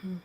Hello.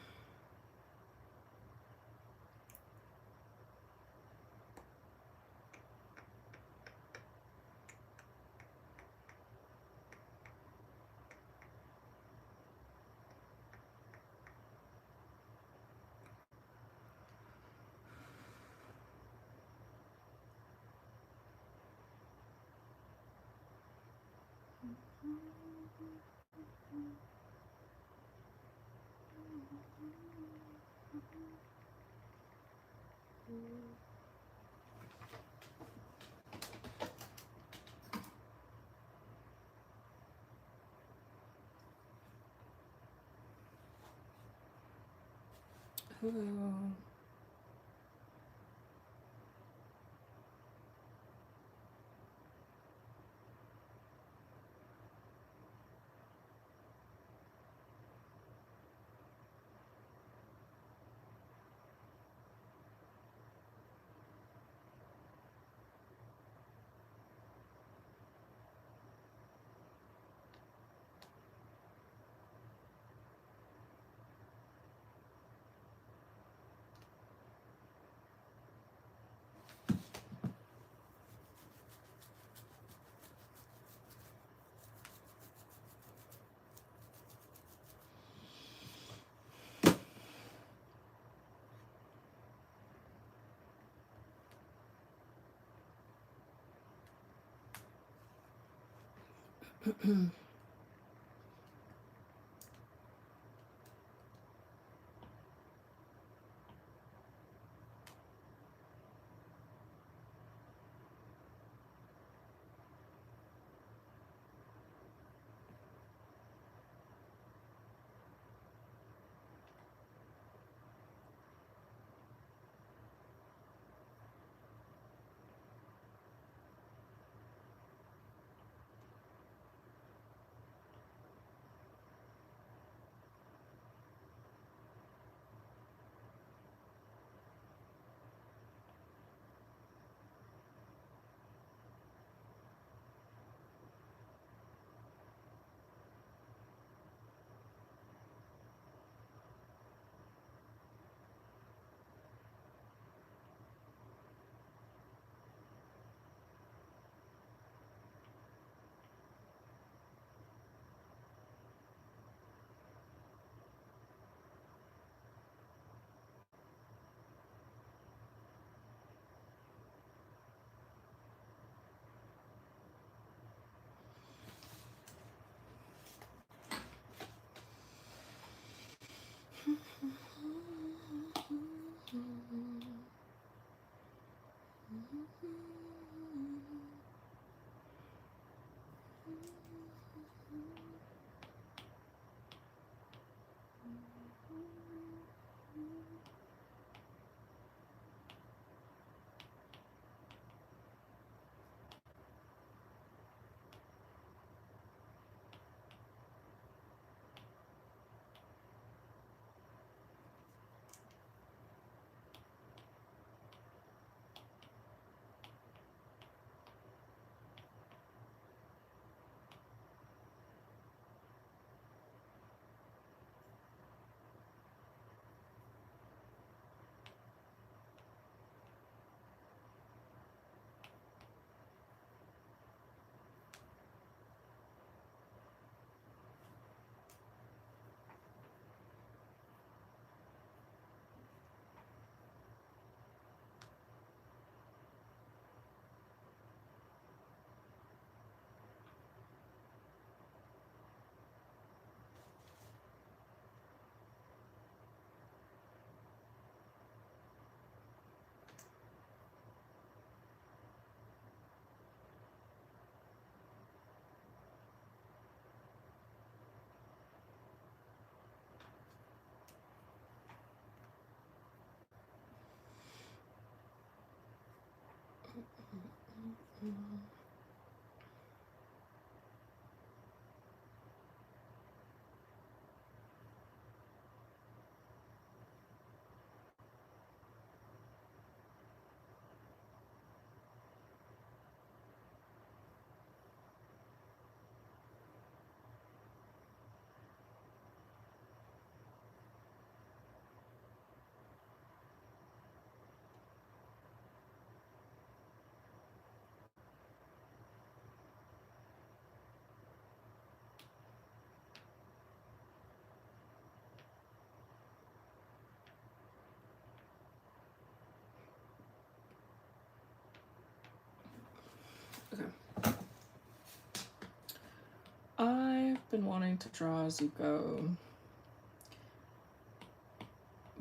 been wanting to draw Zuko,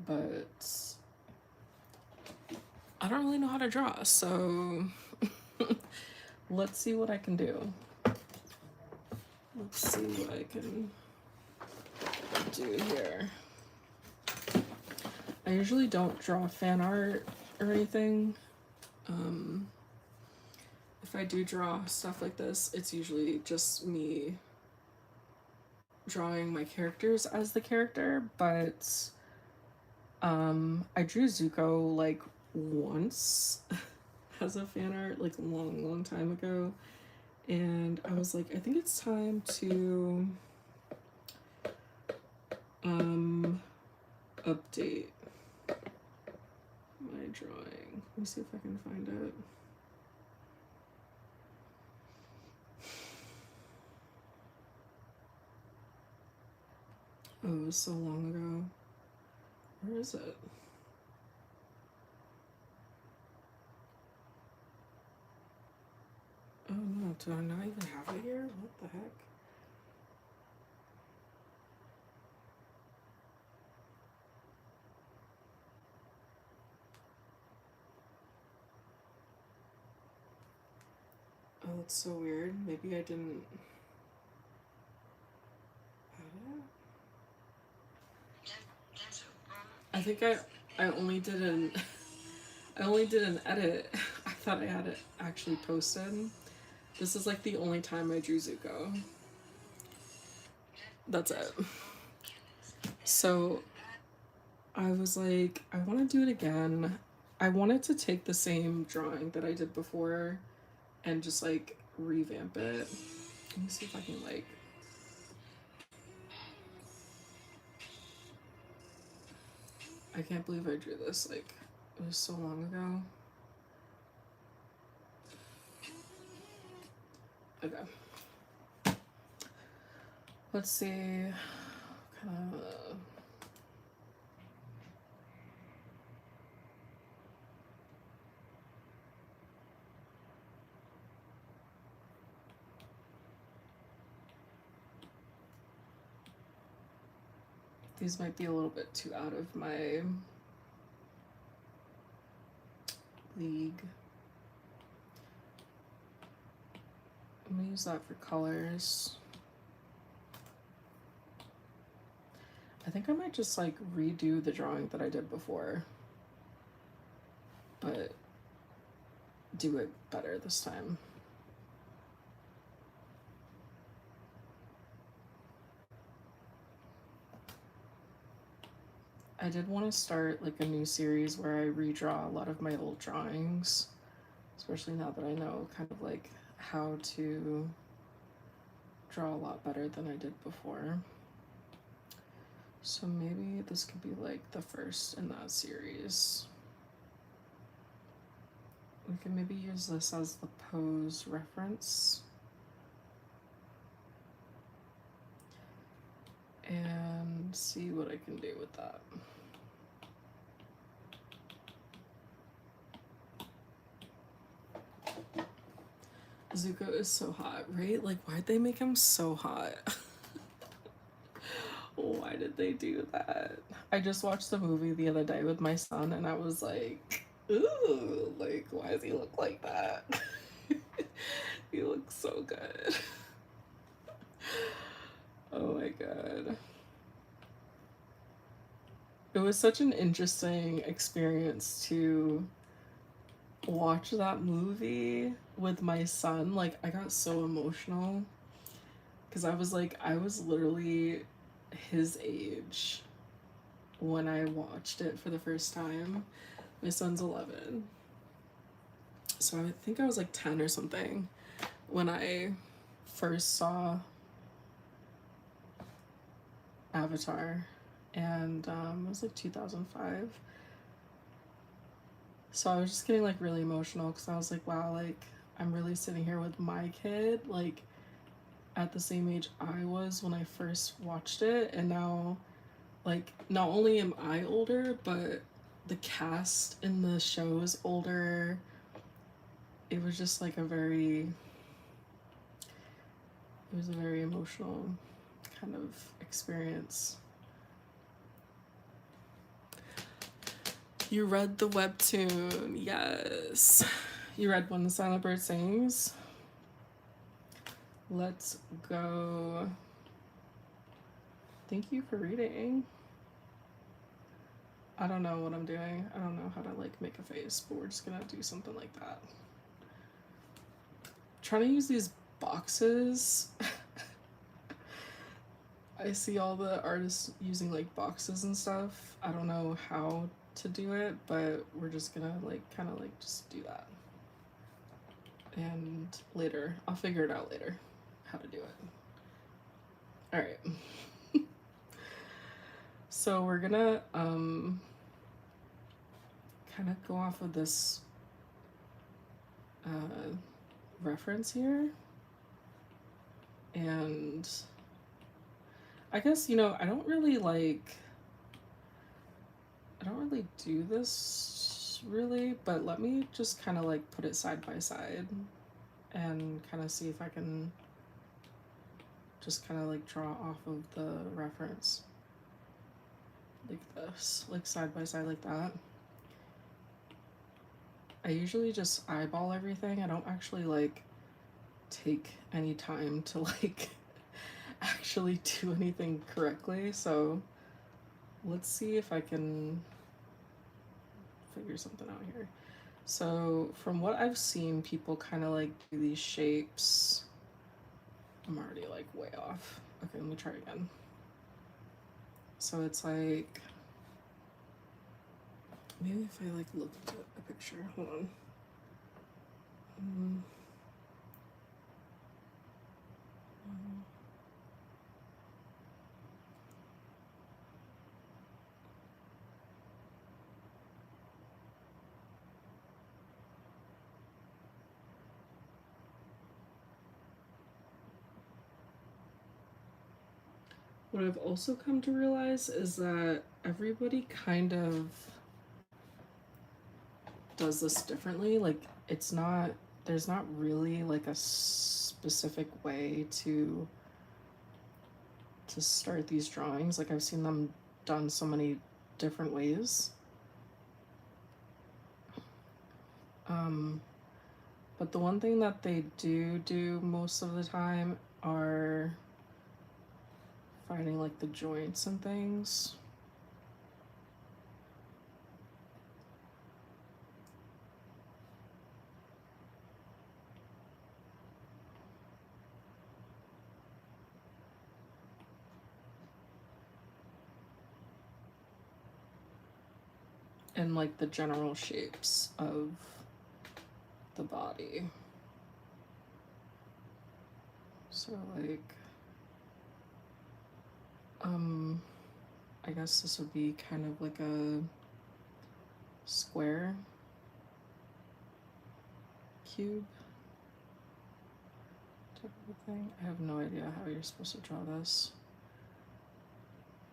but I don't really know how to draw, so let's see what I can do. Let's see what I can do here. I usually don't draw fan art or anything. If I do draw stuff like this, it's usually just me drawing my characters as the character, but I drew Zuko like once as a fan art, like a long time ago, and I was like, I think it's time to update my drawing. Let me see if I can find it. Oh, it was so long ago. Where is it? Oh no, do I not even have it here? What the heck? Oh, that's so weird. Maybe I didn't have it. I think I only did an I only did an edit. I thought I had it actually posted. This is like the only time I drew Zuko. That's it. So I was like, I want to do it again. I wanted to take the same drawing that I did before and just like revamp it. Let me see if I can like. I can't believe I drew this. Like, it was so long ago. Okay. Let's see. These might be a little bit too out of my league. I'm gonna use that for colors. I think I might just like redo the drawing that I did before, but do it better this time. I did want to start like a new series where I redraw a lot of my old drawings, especially now that I know kind of like how to draw a lot better than I did before. So maybe this could be like the first in that series. We can maybe use this as the pose reference. And see what I can do with that. Zuko is so hot, right? Like, why'd they make him so hot? Why did they do that? I just watched the movie the other day with my son and I was like, ooh, like, why does he look like that? He looks so good. Oh my god. It was such an interesting experience to watch that movie with my son. Like, I got so emotional because I was like, I was literally his age when I watched it for the first time. My son's 11. So I think I was like 10 or something when I first saw Avatar. And it was like 2005. So I was just getting like really emotional because I was like, wow, like I'm really sitting here with my kid, like at the same age I was when I first watched it. And now, like, not only am I older, but the cast in the show is older. It was just like it was a very emotional kind of experience. You read the webtoon, yes. You read When the Silent Bird Sings? Let's go. Thank you for reading. I don't know what I'm doing. I don't know how to like make a face, but we're just gonna do something like that. Trying to use these boxes. I see all the artists using like boxes and stuff. I don't know how to do it, but we're just gonna like kind of like just do that. And later, I'll figure it out later how to do it. All right. So we're gonna kind of go off of this reference here. And I guess, you know, I don't really do this really, but let me just kind of like put it side by side and kind of see if I can just kind of like draw off of the reference like this, like side by side like that. I usually just eyeball everything. I don't actually like take any time to like actually do anything correctly, so let's see if I can figure something out here. So from what I've seen, people kind of like do these shapes. I'm already like way off. Okay, let me try again. So it's like, maybe if I like look at a picture, hold on. What I've also come to realize is that everybody kind of does this differently. Like, it's not, there's not really like a specific way to start these drawings. Like, I've seen them done so many different ways. But the one thing that they do most of the time are finding like the joints and things. And like the general shapes of the body. So like, I guess this would be kind of like a square cube type of a thing. I have no idea how you're supposed to draw this.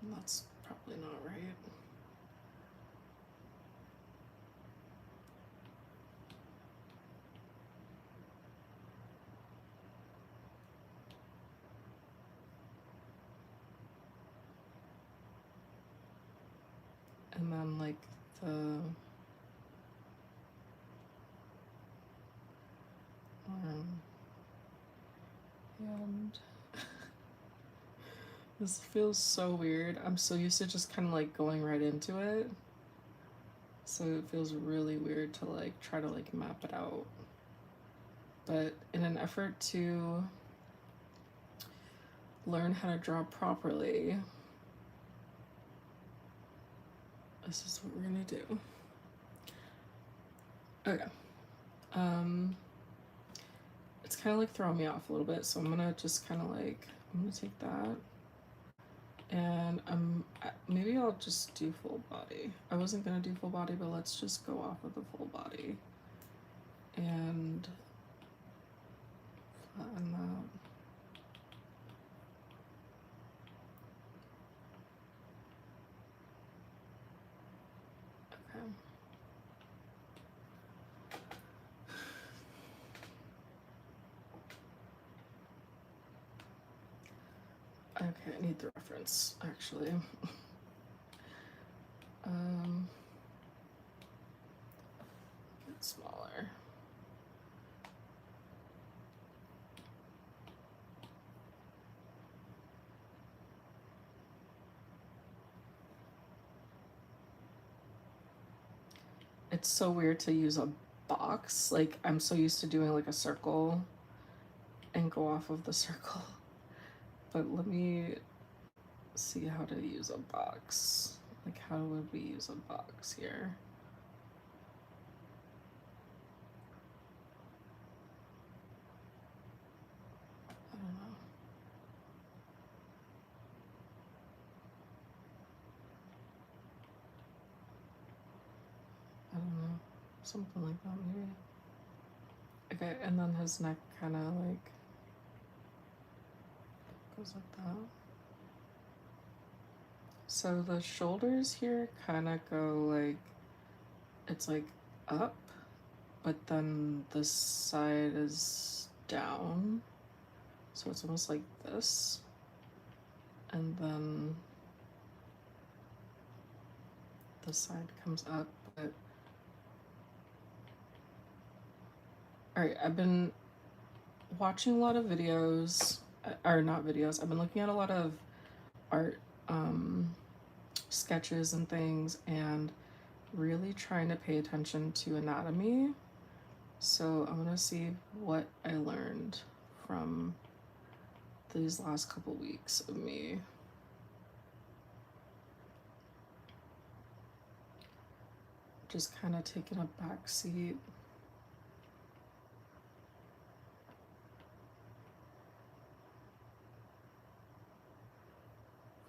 And that's probably not right. And then like the arm and this feels so weird. I'm so used to just kind of like going right into it. So it feels really weird to like try to like map it out. But in an effort to learn how to draw properly, this is what we're gonna do. Okay. It's kind of like throwing me off a little bit, so I'm gonna just kind of like, I'm gonna take that and maybe I'll just do full body. I wasn't gonna do full body, but let's just go off of the full body and flatten that. Okay. Okay, I need the reference actually. Get smaller. It's so weird to use a box. Like, I'm so used to doing like a circle and go off of the circle. But let me see how to use a box. Like, how would we use a box here? I don't know. I don't know. Something like that, maybe. Okay, and then his neck kind of like goes like that. So the shoulders here kind of go like, it's like up, but then this side is down. So it's almost like this. And then this side comes up, but all right, I've been watching a lot of videos, or not videos, I've been looking at a lot of art sketches and things, and really trying to pay attention to anatomy. So I'm gonna see what I learned from these last couple weeks of me. Just kind of taking a back seat.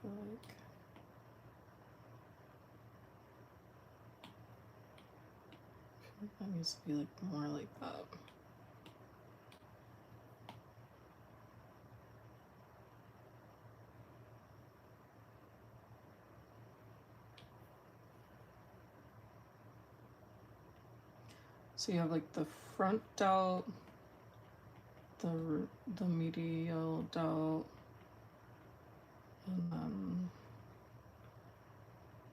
For like, I feel like that needs to be like more like that. So you have like the front delt, the medial delt, and then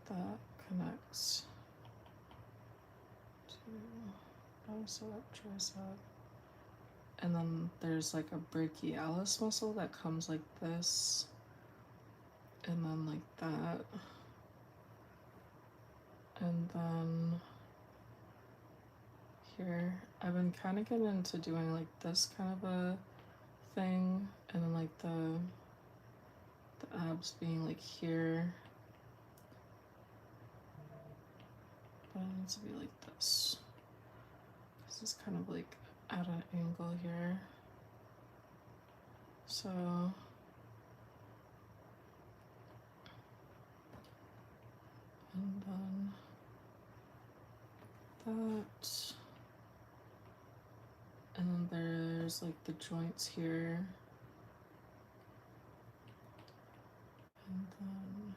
that connects to bicep, tricep. And then there's like a brachialis muscle that comes like this, and then like that, and then here I've been kind of getting into doing like this kind of a thing, and then like the abs being like here, but it needs to be like this. This is kind of like at an angle here. So and then that, and then there's like the joints here, and then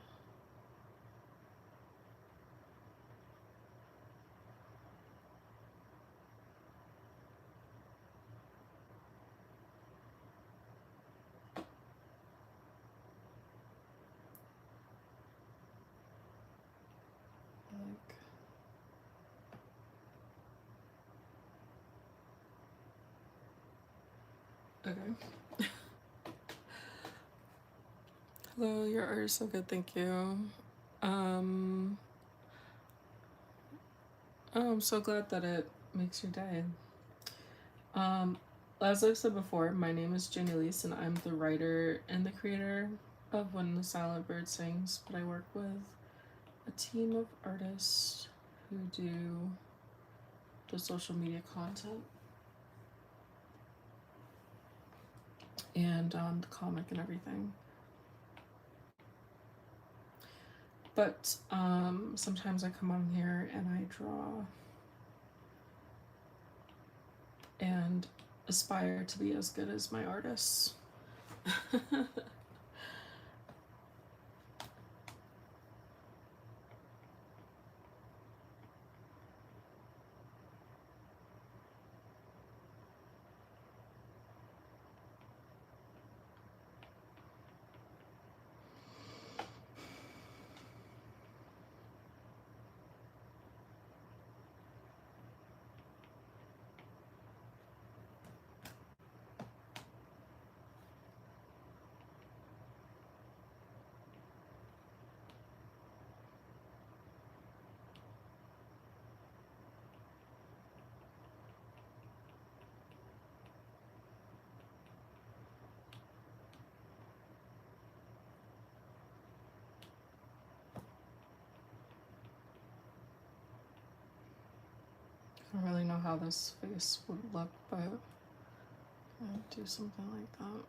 like okay. Hello, your art is so good, thank you. Oh, I'm so glad that it makes your day. As I've said before, my name is Jenny Elise, and I'm the writer and the creator of When the Silent Bird Sings, but I work with a team of artists who do the social media content and the comic and everything. But sometimes I come on here and I draw and aspire to be as good as my artists. don't really know how this face would look, but I'd do something like that.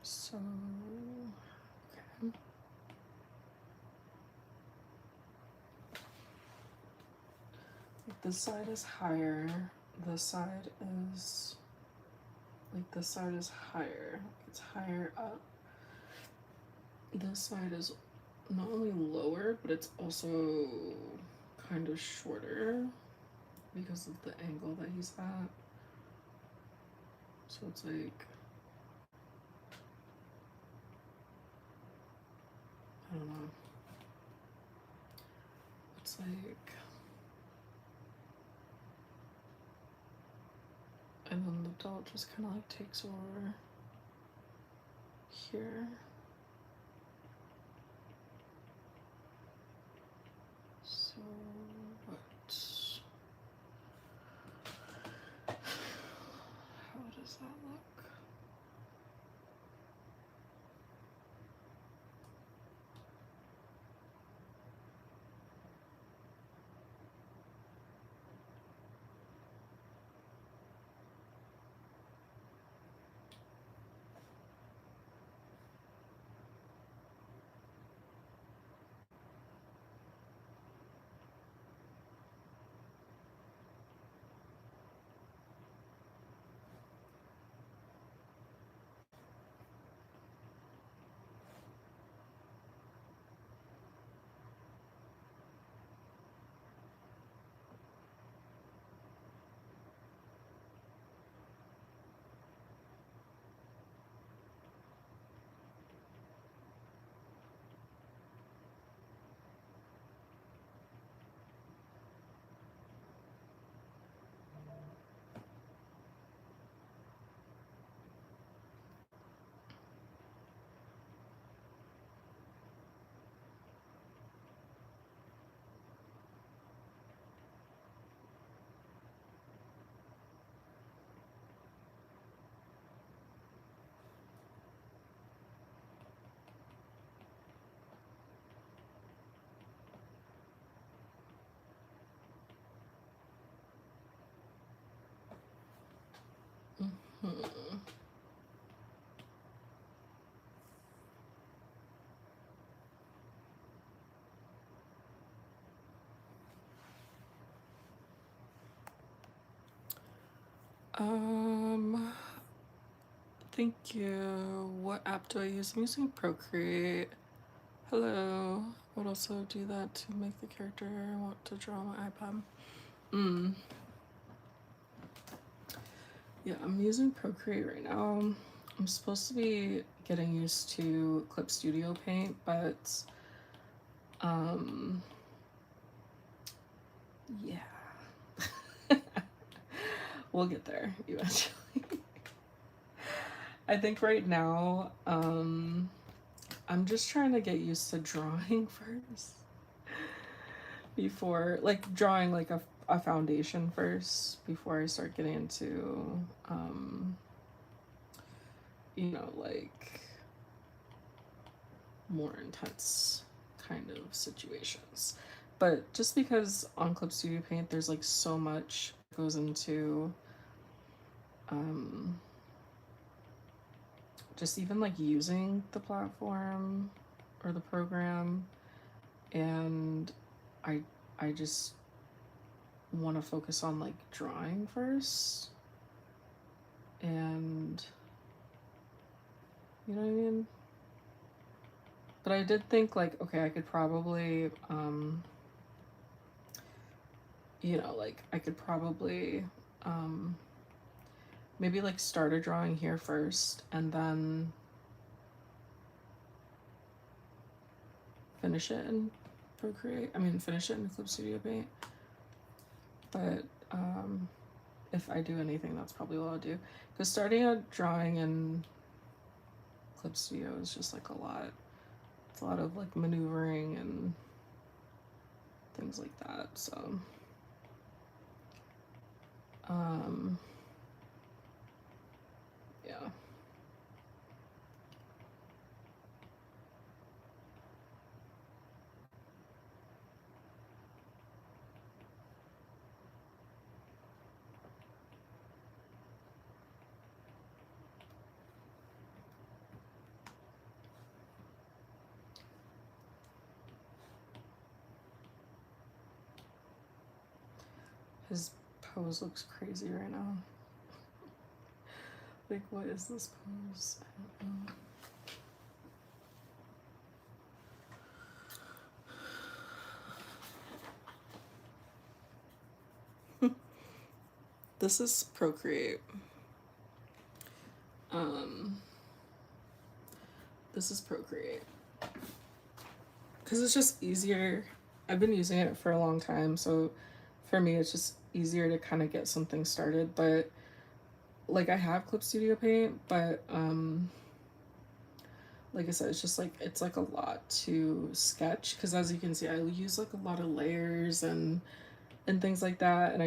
So, okay. This side is higher. This side is this side is higher. It's higher up. This side is not only lower, but it's also kind of shorter because of the angle that he's at. So it's like, I don't know. It's like, and then the dot just kind of like takes over here. So what? How does that look? Um, thank you. What app do I use? I'm using Procreate. Hello. I would also do that to make the character I want to draw on my iPad. Yeah, I'm using Procreate right now. I'm supposed to be getting used to Clip Studio Paint, but yeah. We'll get there eventually. I think right now, I'm just trying to get used to drawing first. Before, like, drawing like a foundation first before I start getting into, like more intense kind of situations. But just because on Clip Studio Paint there's like so much goes into um, just even like using the platform or the program, and I I just want to focus on like drawing first, and you know what I mean? But I did think like, okay, I could probably like I could probably um maybe like start a drawing here first and then finish it in Procreate. I mean, finish it in Clip Studio Paint. But if I do anything, that's probably what I'll do. Because starting a drawing in Clip Studio is just like a lot. It's a lot of like maneuvering and things like that. So, yeah. His pose looks crazy right now. Like, what is this pose? I don't know. This is Procreate. This is Procreate. Because it's just easier. I've been using it for a long time, so for me, it's just easier to kind of get something started. But like, I have Clip Studio Paint, but like I said, it's just like it's like a lot to sketch because as you can see, I use like a lot of layers and things like that, and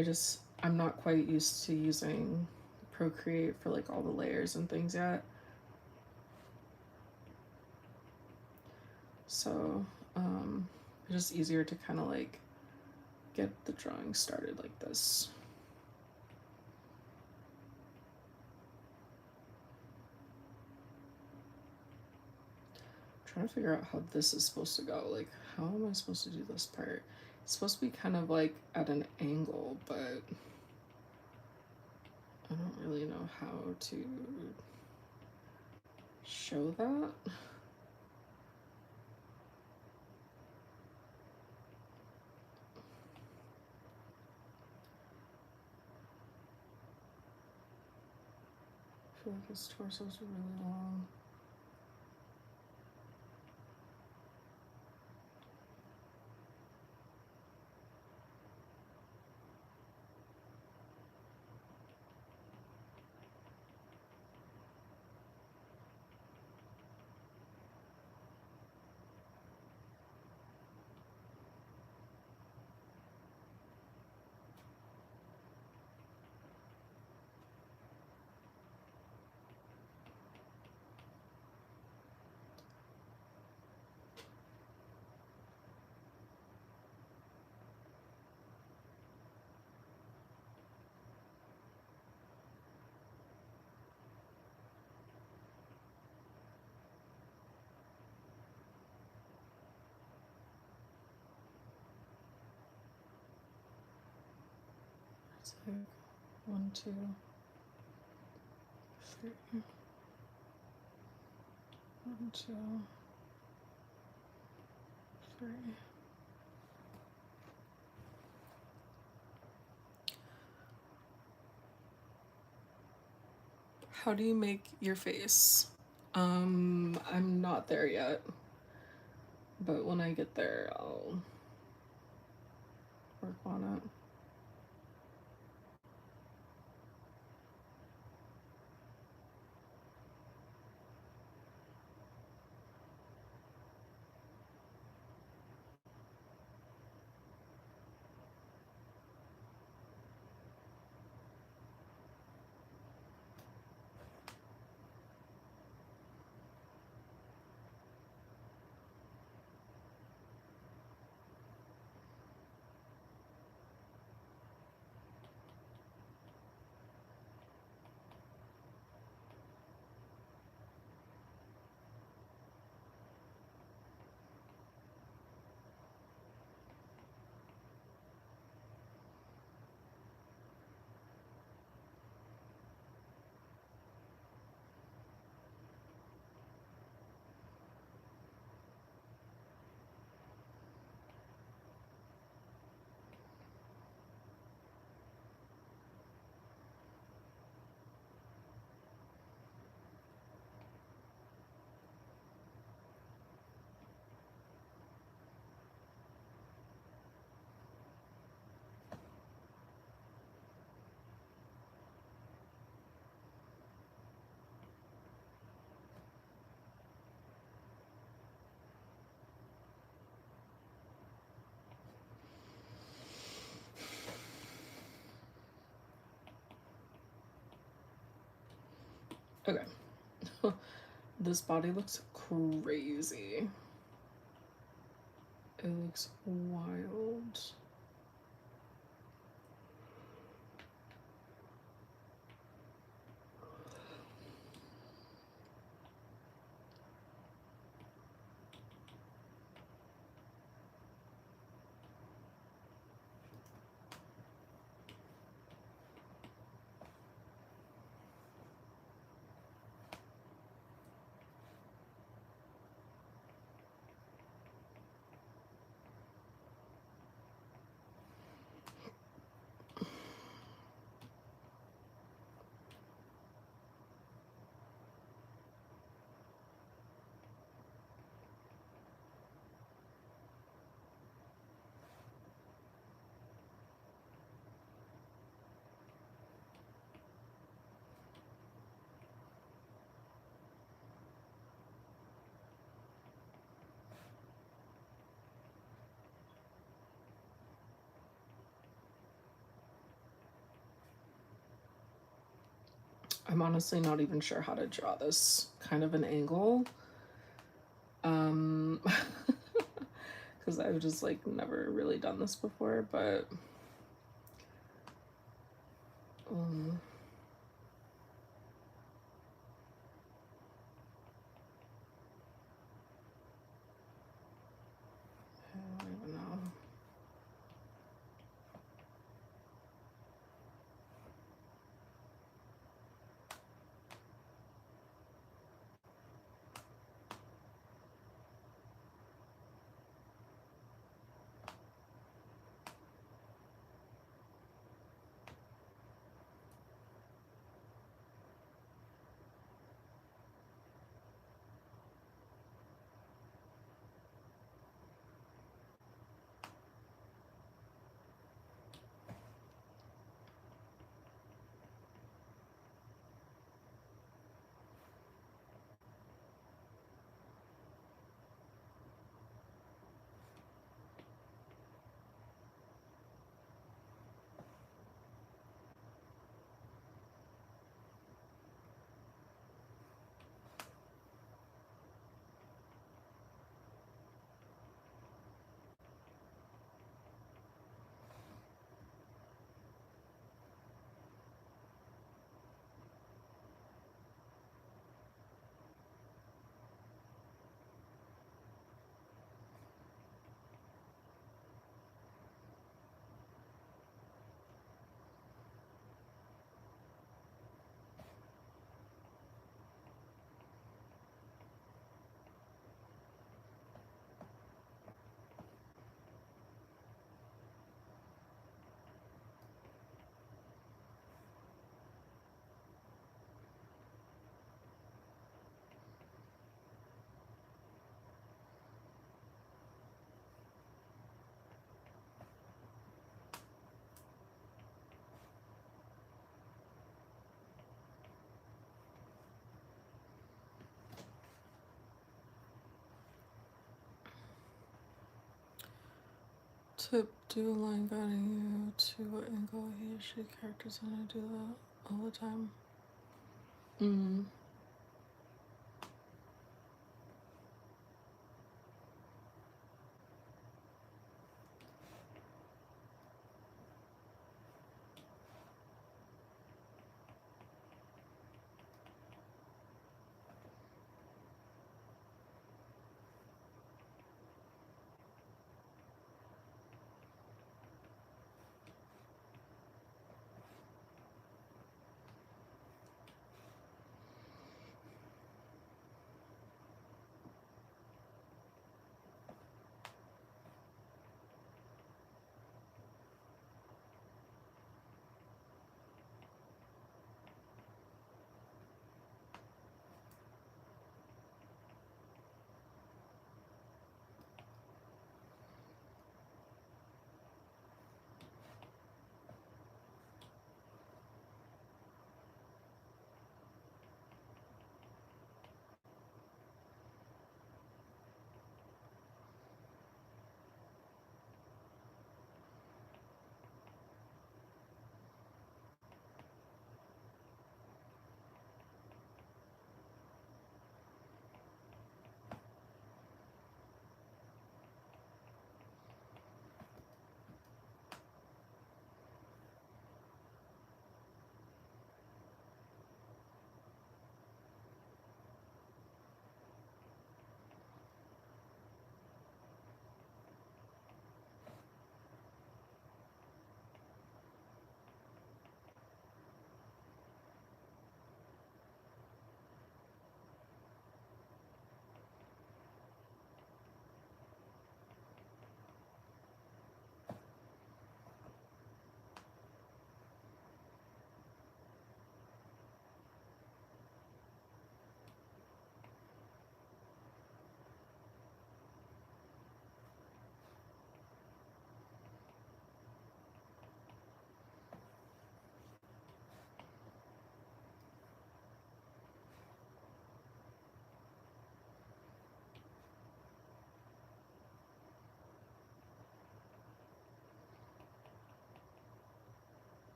I'm not quite used to using Procreate for like all the layers and things yet. So it's just easier to kind of like get the drawing started like this. I'm trying to figure out how this is supposed to go. Like, how am I supposed to do this part? It's supposed to be kind of like at an angle, but I don't really know how to show that. I feel like his torso's really long. It's like 1, 2. three. 1, 2, 3. How do you make your face? I'm not there yet, but when I get there, I'll work on it. Okay. This body looks crazy. It looks wild. I'm honestly not even sure how to draw this kind of an angle. Because I've just like never really done this before, but I don't even know. Tip, do a line guiding you to what angle he or she characters and I do that all the time. Mm.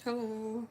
Hello.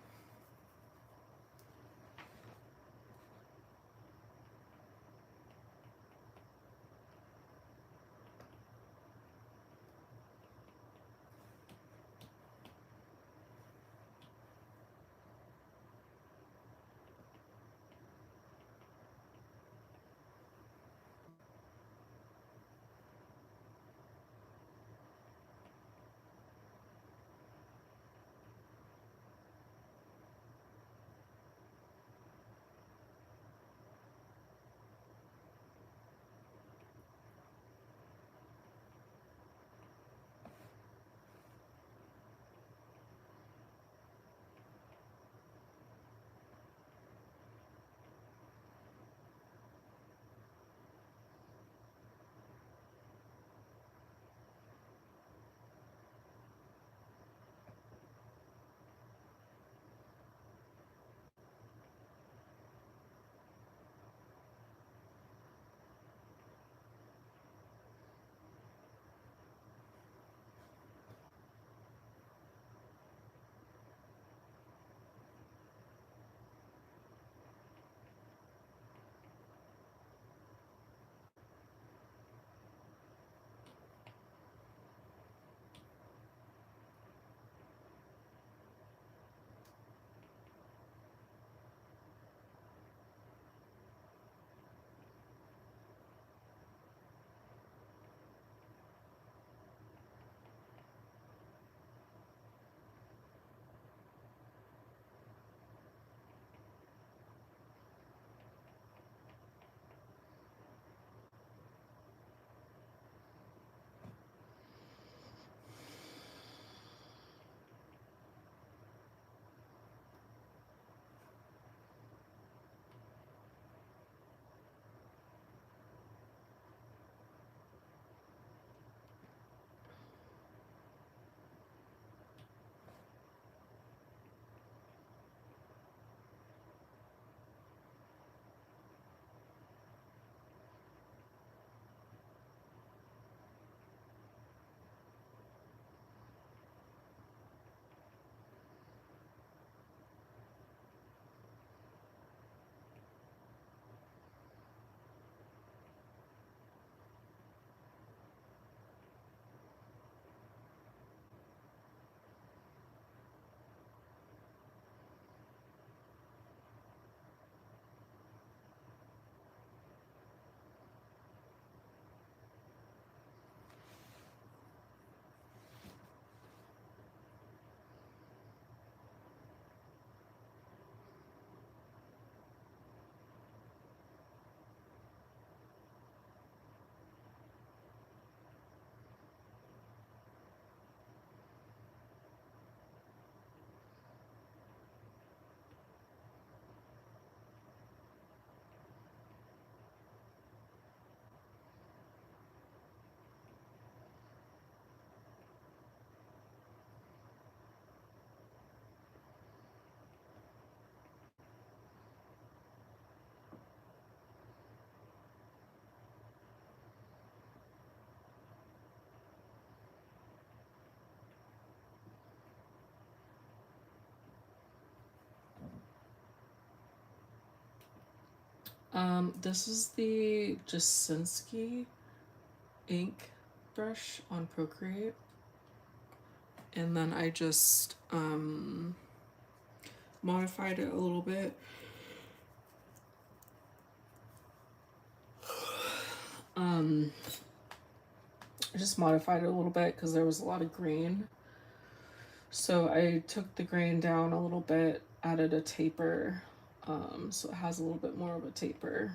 This is the Jasinski ink brush on Procreate. And then I just modified it a little bit. I just modified it a little bit because there was a lot of grain. So I took the grain down a little bit, added a taper, so it has a little bit more of a taper.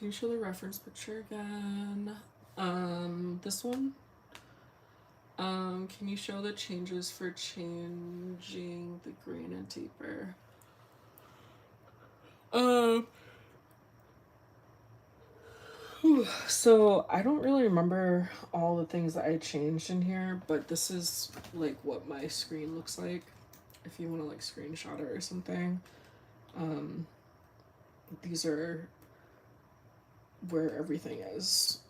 Can you show the reference picture again? This one. Can you show the changes for changing the grain and taper? Um, so I don't really remember all the things that I changed in here, but this is like what my screen looks like. If you want to like screenshot it or something, um, these are where everything is.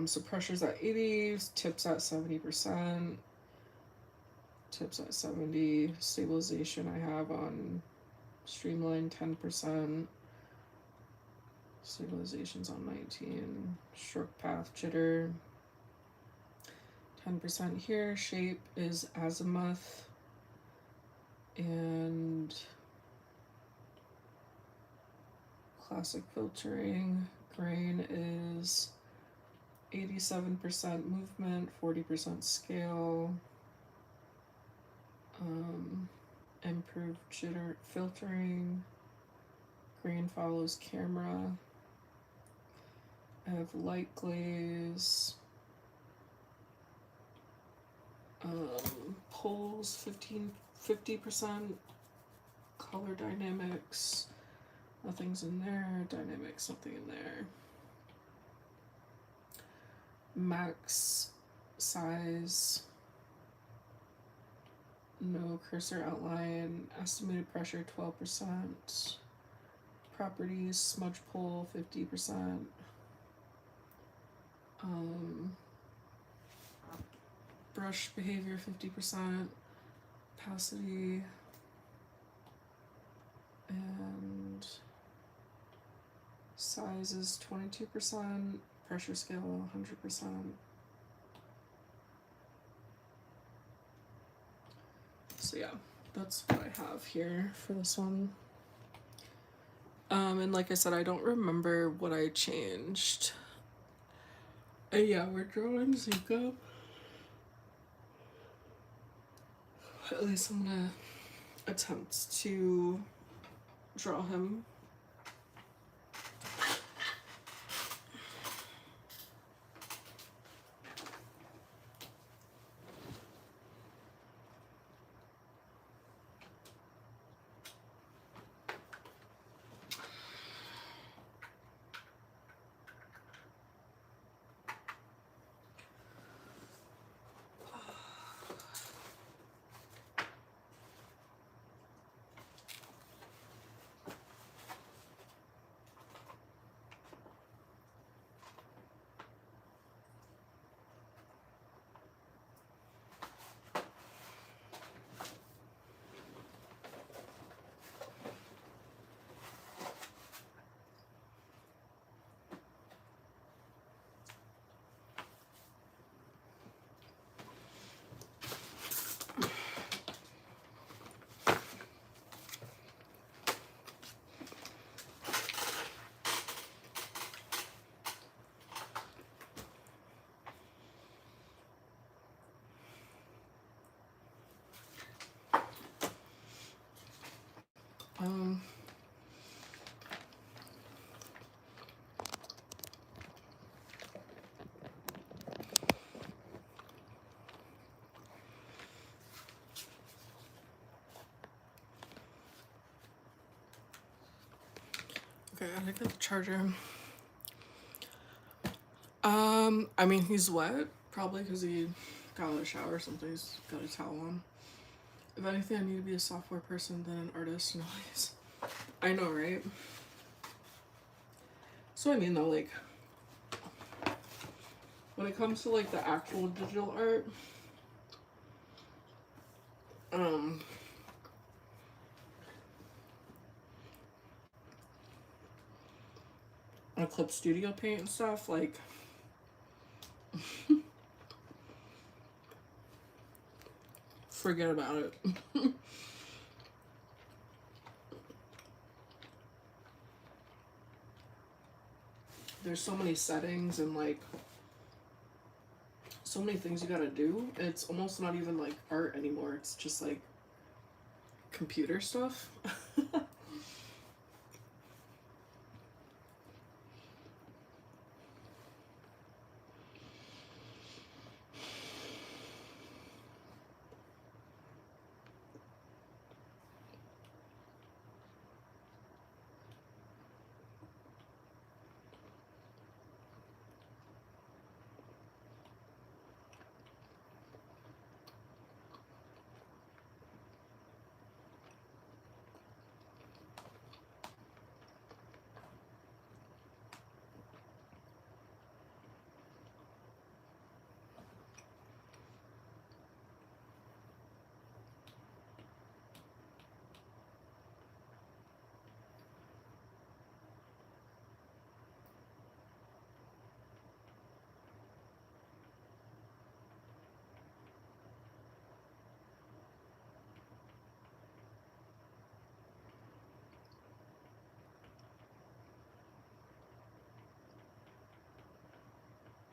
So pressure's at 80, tips at 70%, tips at 70, stabilization I have on streamline 10%, stabilization's on 19, stroke path jitter 10% here, shape is azimuth, and classic filtering, grain is 87% movement, 40% scale, improved jitter filtering, grain follows camera, I have light glaze, pulls 50%, color dynamics, nothing's in there, dynamics, something in there, max size, no cursor outline, estimated pressure 12%, properties, smudge pull 50%, Um, brush behavior 50%, opacity, and size is 22%, pressure scale 100%. So yeah, that's what I have here for this one. And like I said, I don't remember what I changed. Yeah, we're drawing Zuko. At least I'm gonna attempt to draw him. Um, okay, I think the charger. I mean, he's wet, probably because he got out of the shower or something. He's got a towel on. If anything, I need to be a software person than an artist nowadays. I know, right? So I mean, though, like, when it comes to like the actual digital art, um, Eclipse Studio Paint and stuff, like, forget about it. There's so many settings and like so many things you gotta do. It's almost not even like art anymore. It's just like computer stuff.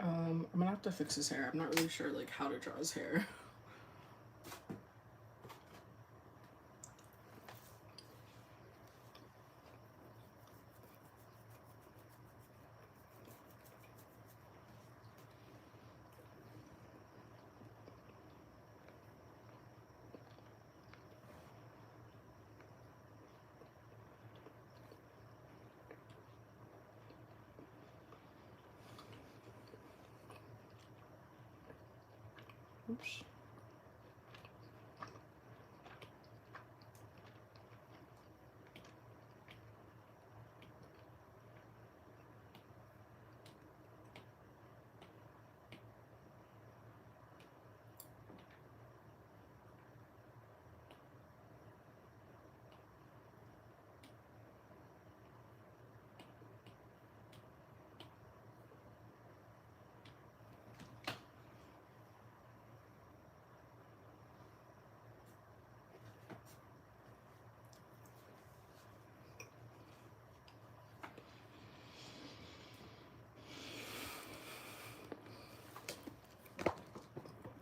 I'm gonna have to fix his hair. I'm not really sure like how to draw his hair. Oops.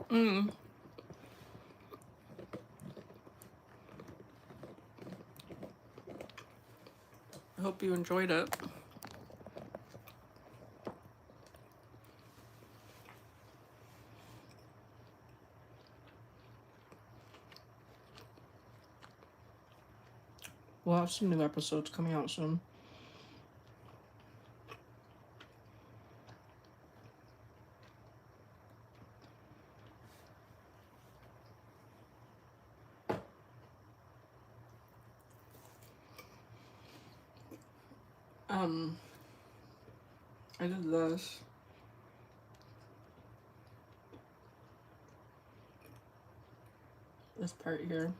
Mm. I hope you enjoyed it. We'll have some new episodes coming out soon. I did this. This part here.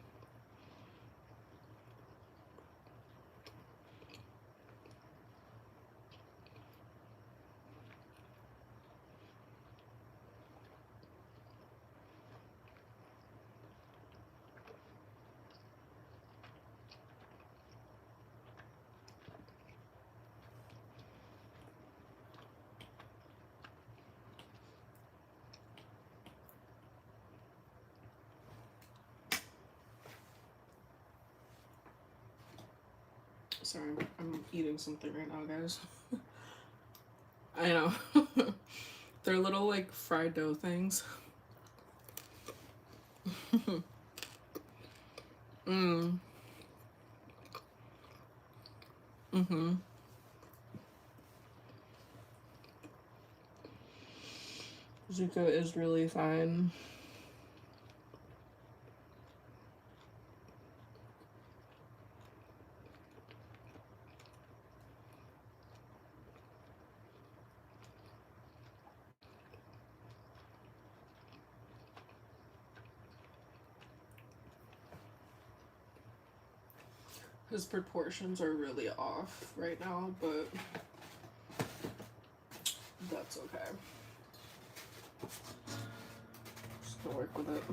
Sorry, I'm eating something right now, guys. I know. They're little, like, fried dough things. Mm. Mm-hmm. Zuko is really fine. His proportions are really off right now, but that's okay. Just gonna work with it.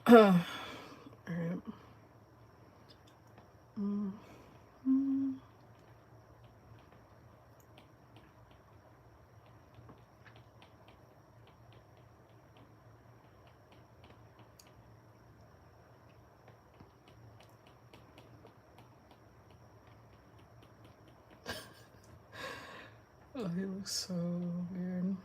Alright. Oh, he looks so weird.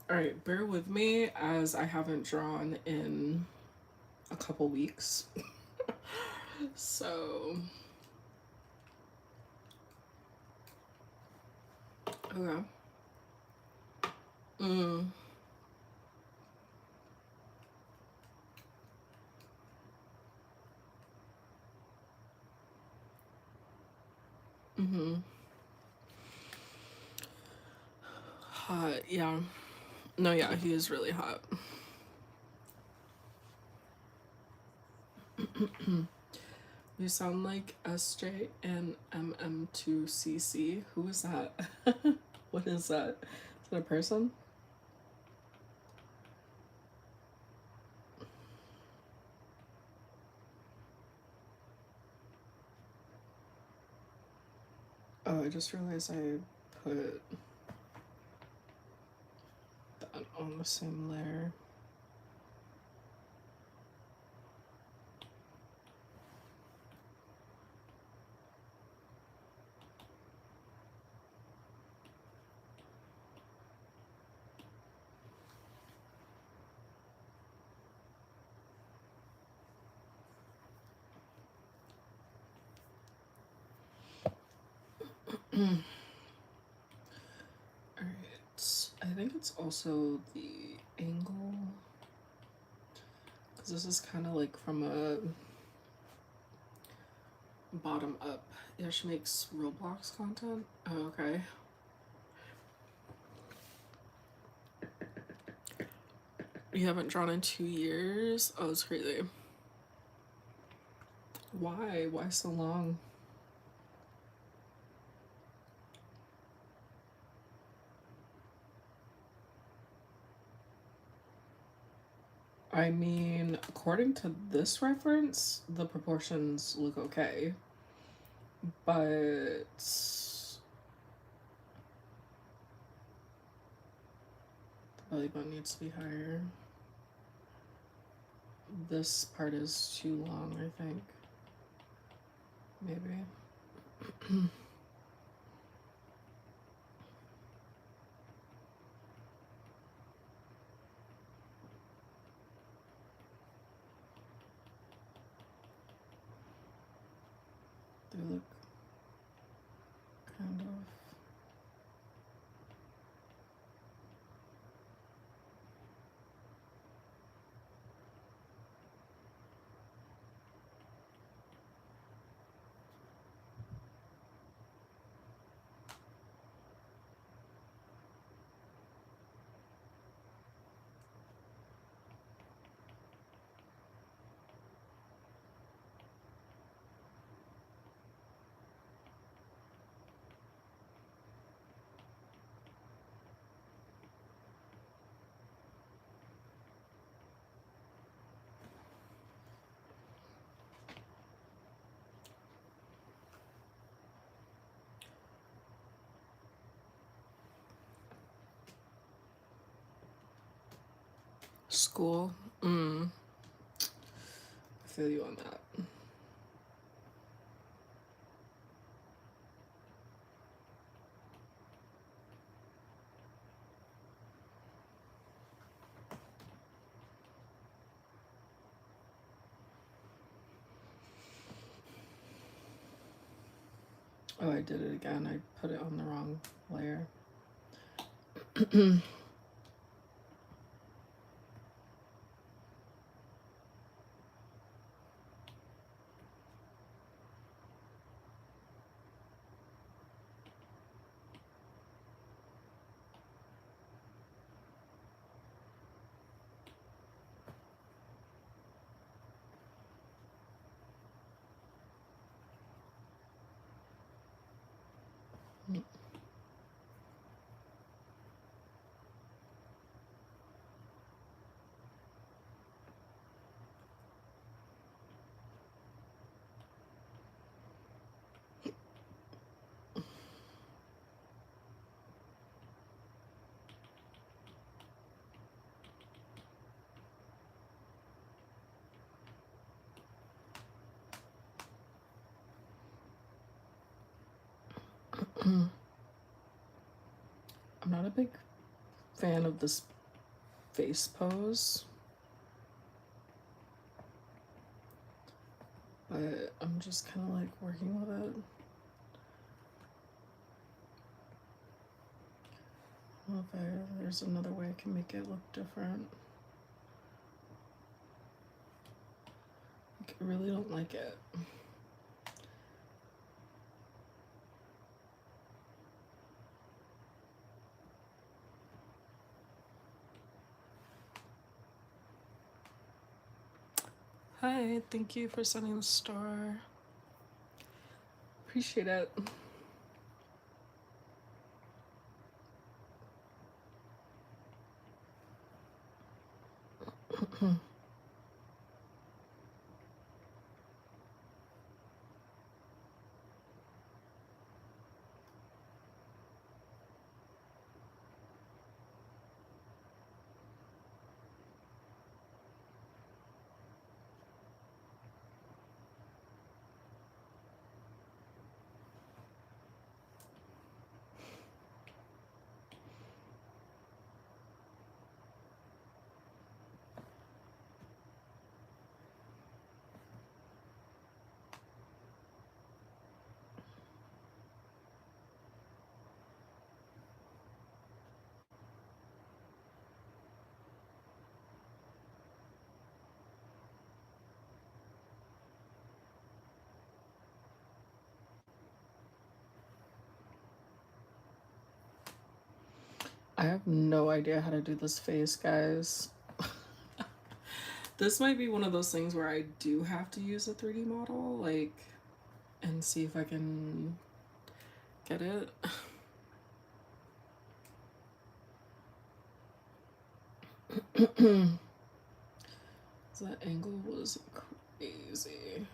Alright, bear with me as I haven't drawn in a couple weeks. So, okay. Mm. Mm-hmm. Hot, yeah. No, yeah, he is really hot. You sound like SJ and MM2CC. Who is that? What is that? Is that a person? Oh, I just realized I put that on the same layer. Alright. I think it's also the angle, because this is kind of like from a bottom up. Yeah, she makes Roblox content. Oh, okay. You haven't drawn in 2 years? Oh, it's crazy. Why? Why so long? I mean, according to this reference, the proportions look okay. But the belly button needs to be higher. This part is too long, I think. Maybe. They look kind of. School. I feel you on that. Oh, I did it again. I put it on the wrong layer. I'm not a big fan of this face pose, but I'm just kind of like working with it. Well, there's another way I can make it look different. Like, I really don't like it. Hi, thank you for sending the star. Appreciate it. have no idea how to do this face, guys. This might be one of those things where I do have to use a 3D model, like, and see if I can get it. That angle was crazy.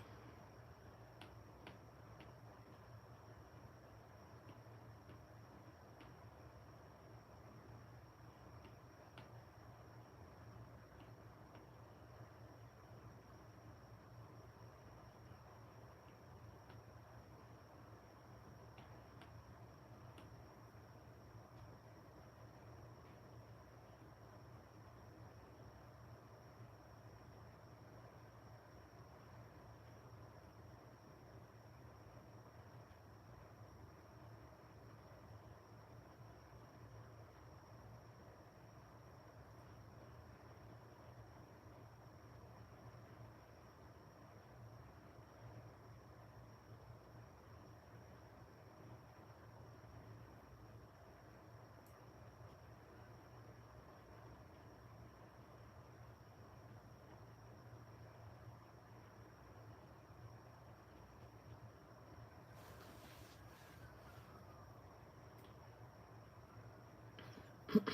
I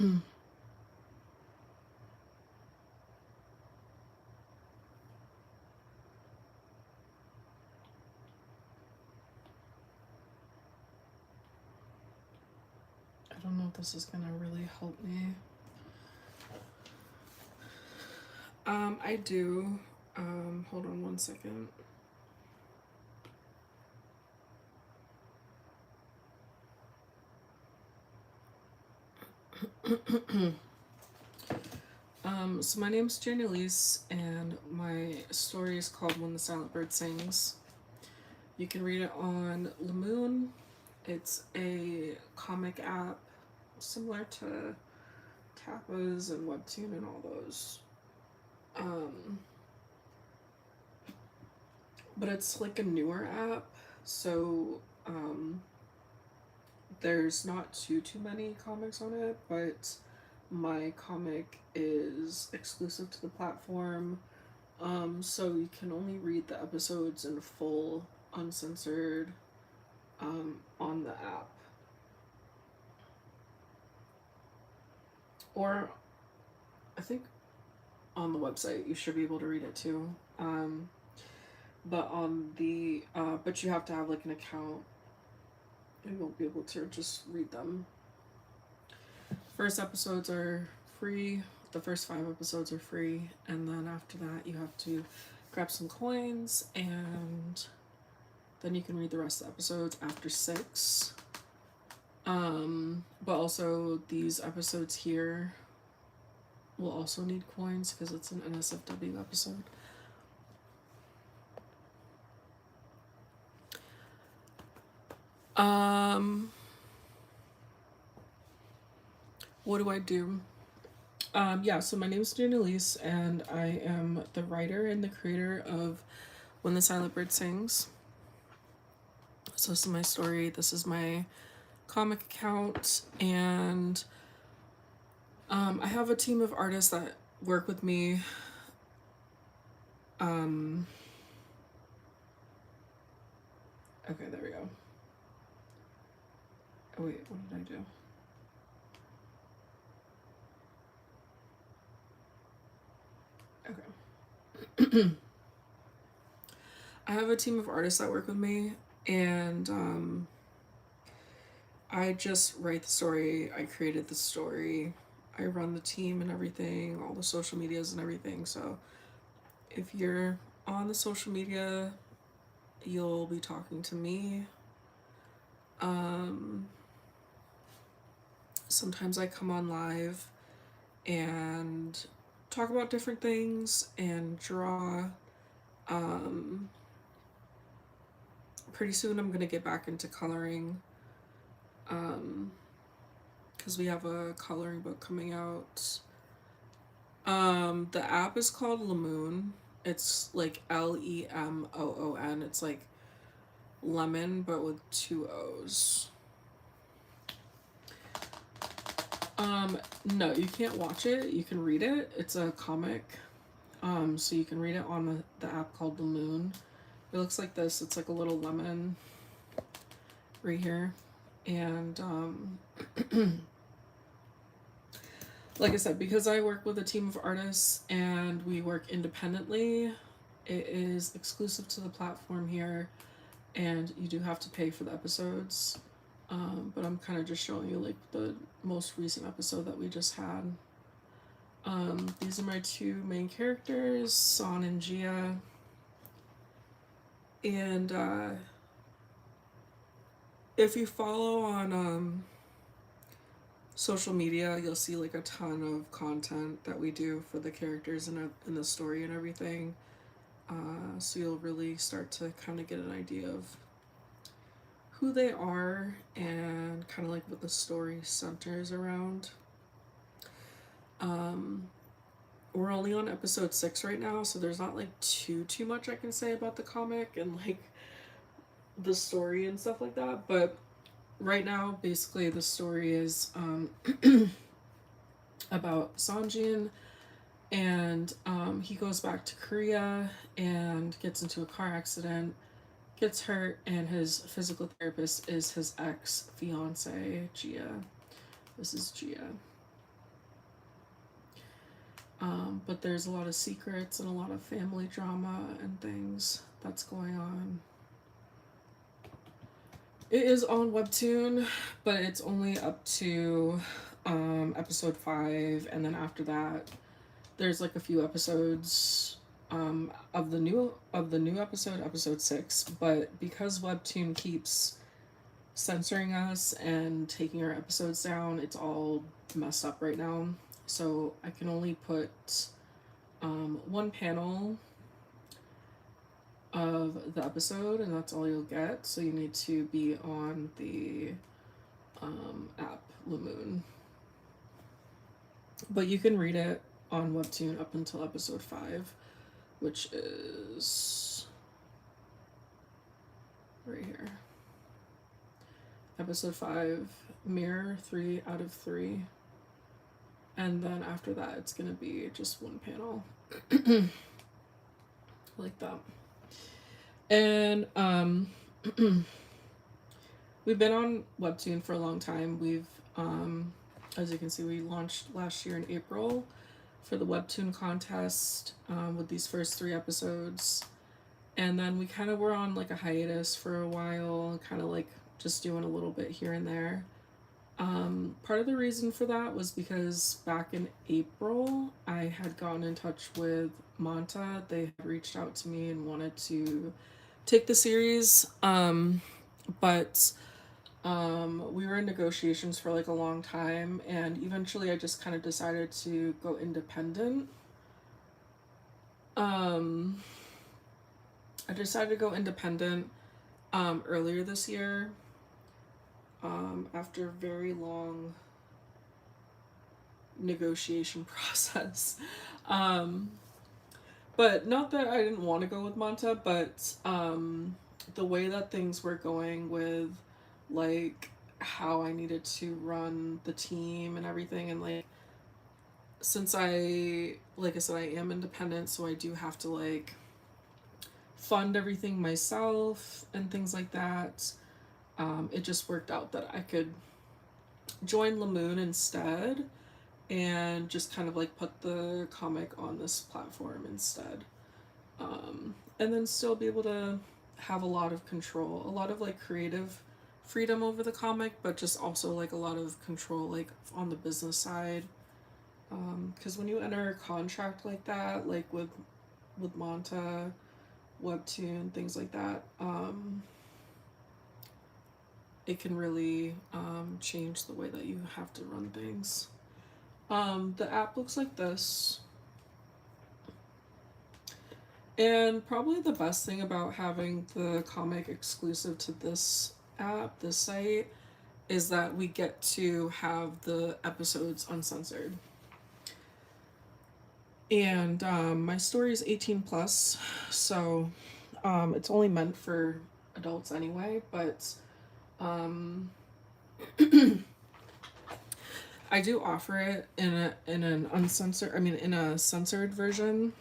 don't know if this is gonna really help me. I do. Hold on one second. So my name's Janielise, and my story is called When the Silent Bird Sings. You can read it on Lamoon. It's a comic app similar to Tapas and Webtoon and all those. But it's like a newer app, so there's not too many comics on it, but my comic is exclusive to the platform. So you can only read the episodes in full, uncensored, on the app. Or I think on the website you should be able to read it too. But on the but you have to have like an account. You won't be able to just read them. First episodes are free. The first 5 episodes are free, and then after that you have to grab some coins, and then you can read the rest of the episodes after 6. But also these episodes here will also need coins because it's an NSFW episode. What do I do? Yeah, so my name is Janielise, and I am the writer and the creator of When the Silent Bird Sings. So this is my story. This is my comic account, and I have a team of artists that work with me. Okay, there we go. Oh wait, what did I do? Okay. I have a team of artists that work with me, and I just write the story. I created the story. I run the team and everything, all the social medias and everything. So if you're on the social media, you'll be talking to me. Sometimes I come on live and talk about different things and draw. Pretty soon I'm gonna get back into coloring, because we have a coloring book coming out. The app is called Lamoon. It's like Lemoon. It's like lemon but with 2 O's. No, you can't watch it. You can read it. It's a comic. So you can read it on the app called Lamoon. It looks like this. It's like a little lemon right here. And like I said, because I work with a team of artists and we work independently, it is exclusive to the platform here, and you do have to pay for the episodes. But I'm kind of just showing you like the most recent episode that we just had. These are my two main characters, San and Gia. And if you follow on social media, you'll see like a ton of content that we do for the characters in the story and everything. So you'll really start to kind of get an idea of who they are and kind of like what the story centers around. We're only on episode 6 right now, so there's not like too much I can say about the comic and like the story and stuff like that. But right now, basically, the story is about Sanjin, and he goes back to Korea and gets into a car accident, gets hurt, and his physical therapist is his ex fiance, Gia. This is Gia. But there's a lot of secrets and a lot of family drama and things that's going on. It is on Webtoon, but it's only up to episode 5, and then after that, there's like a few episodes of the new episode, episode 6. But because Webtoon keeps censoring us and taking our episodes down, it's all messed up right now. So I can only put one panel of the episode, and that's all you'll get. So you need to be on the app Lamoon. But you can read it on Webtoon up until episode 5, which is right here. Episode 5, Mirror 3 out of 3. And then after that, it's going to be just one panel. Like that. And we've been on Webtoon for a long time. We've, as you can see, we launched last year in April for the Webtoon contest with these first 3 episodes. And then we kind of were on like a hiatus for a while, kind of like just doing a little bit here and there. Part of the reason for that was because back in April, I had gotten in touch with Manta. They had reached out to me and wanted to take the series. But we were in negotiations for like a long time, and eventually I just kind of decided to go independent. I decided to go independent earlier this year. After a very long negotiation process. But not that I didn't want to go with Manta, but the way that things were going with like how I needed to run the team and everything, and like since like I said, I am independent, so I do have to like fund everything myself and things like that. It just worked out that I could join Lamoon instead and just kind of like put the comic on this platform instead. And then still be able to have a lot of control, a lot of like creative freedom over the comic, but just also like a lot of control like on the business side. Because when you enter a contract like that, like with Manta, Webtoon, things like that, it can really change the way that you have to run things. The app looks like this. And probably the best thing about having the comic exclusive to this app, this site, is that we get to have the episodes uncensored. And my story is 18 plus, so it's only meant for adults anyway, but I do offer it in an uncensored, I mean in a censored version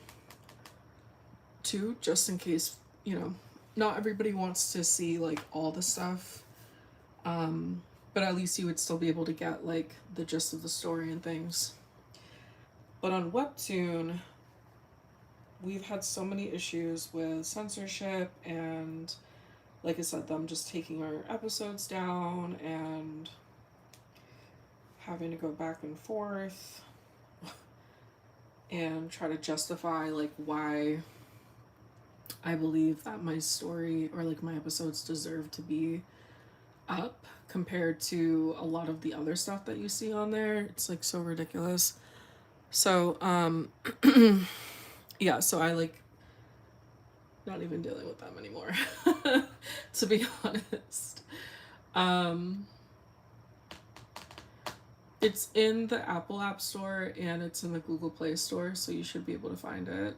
too, just in case, you know, not everybody wants to see like all the stuff. But at least you would still be able to get like the gist of the story and things. But on Webtoon, we've had so many issues with censorship and, like I said, them just taking our episodes down and having to go back and forth and try to justify like why I believe that my story or like my episodes deserve to be up compared to a lot of the other stuff that you see on there. It's like so ridiculous. So yeah, so I like not even dealing with them anymore. To be honest. Um it's in the Apple App Store and it's in the Google Play Store, so you should be able to find it.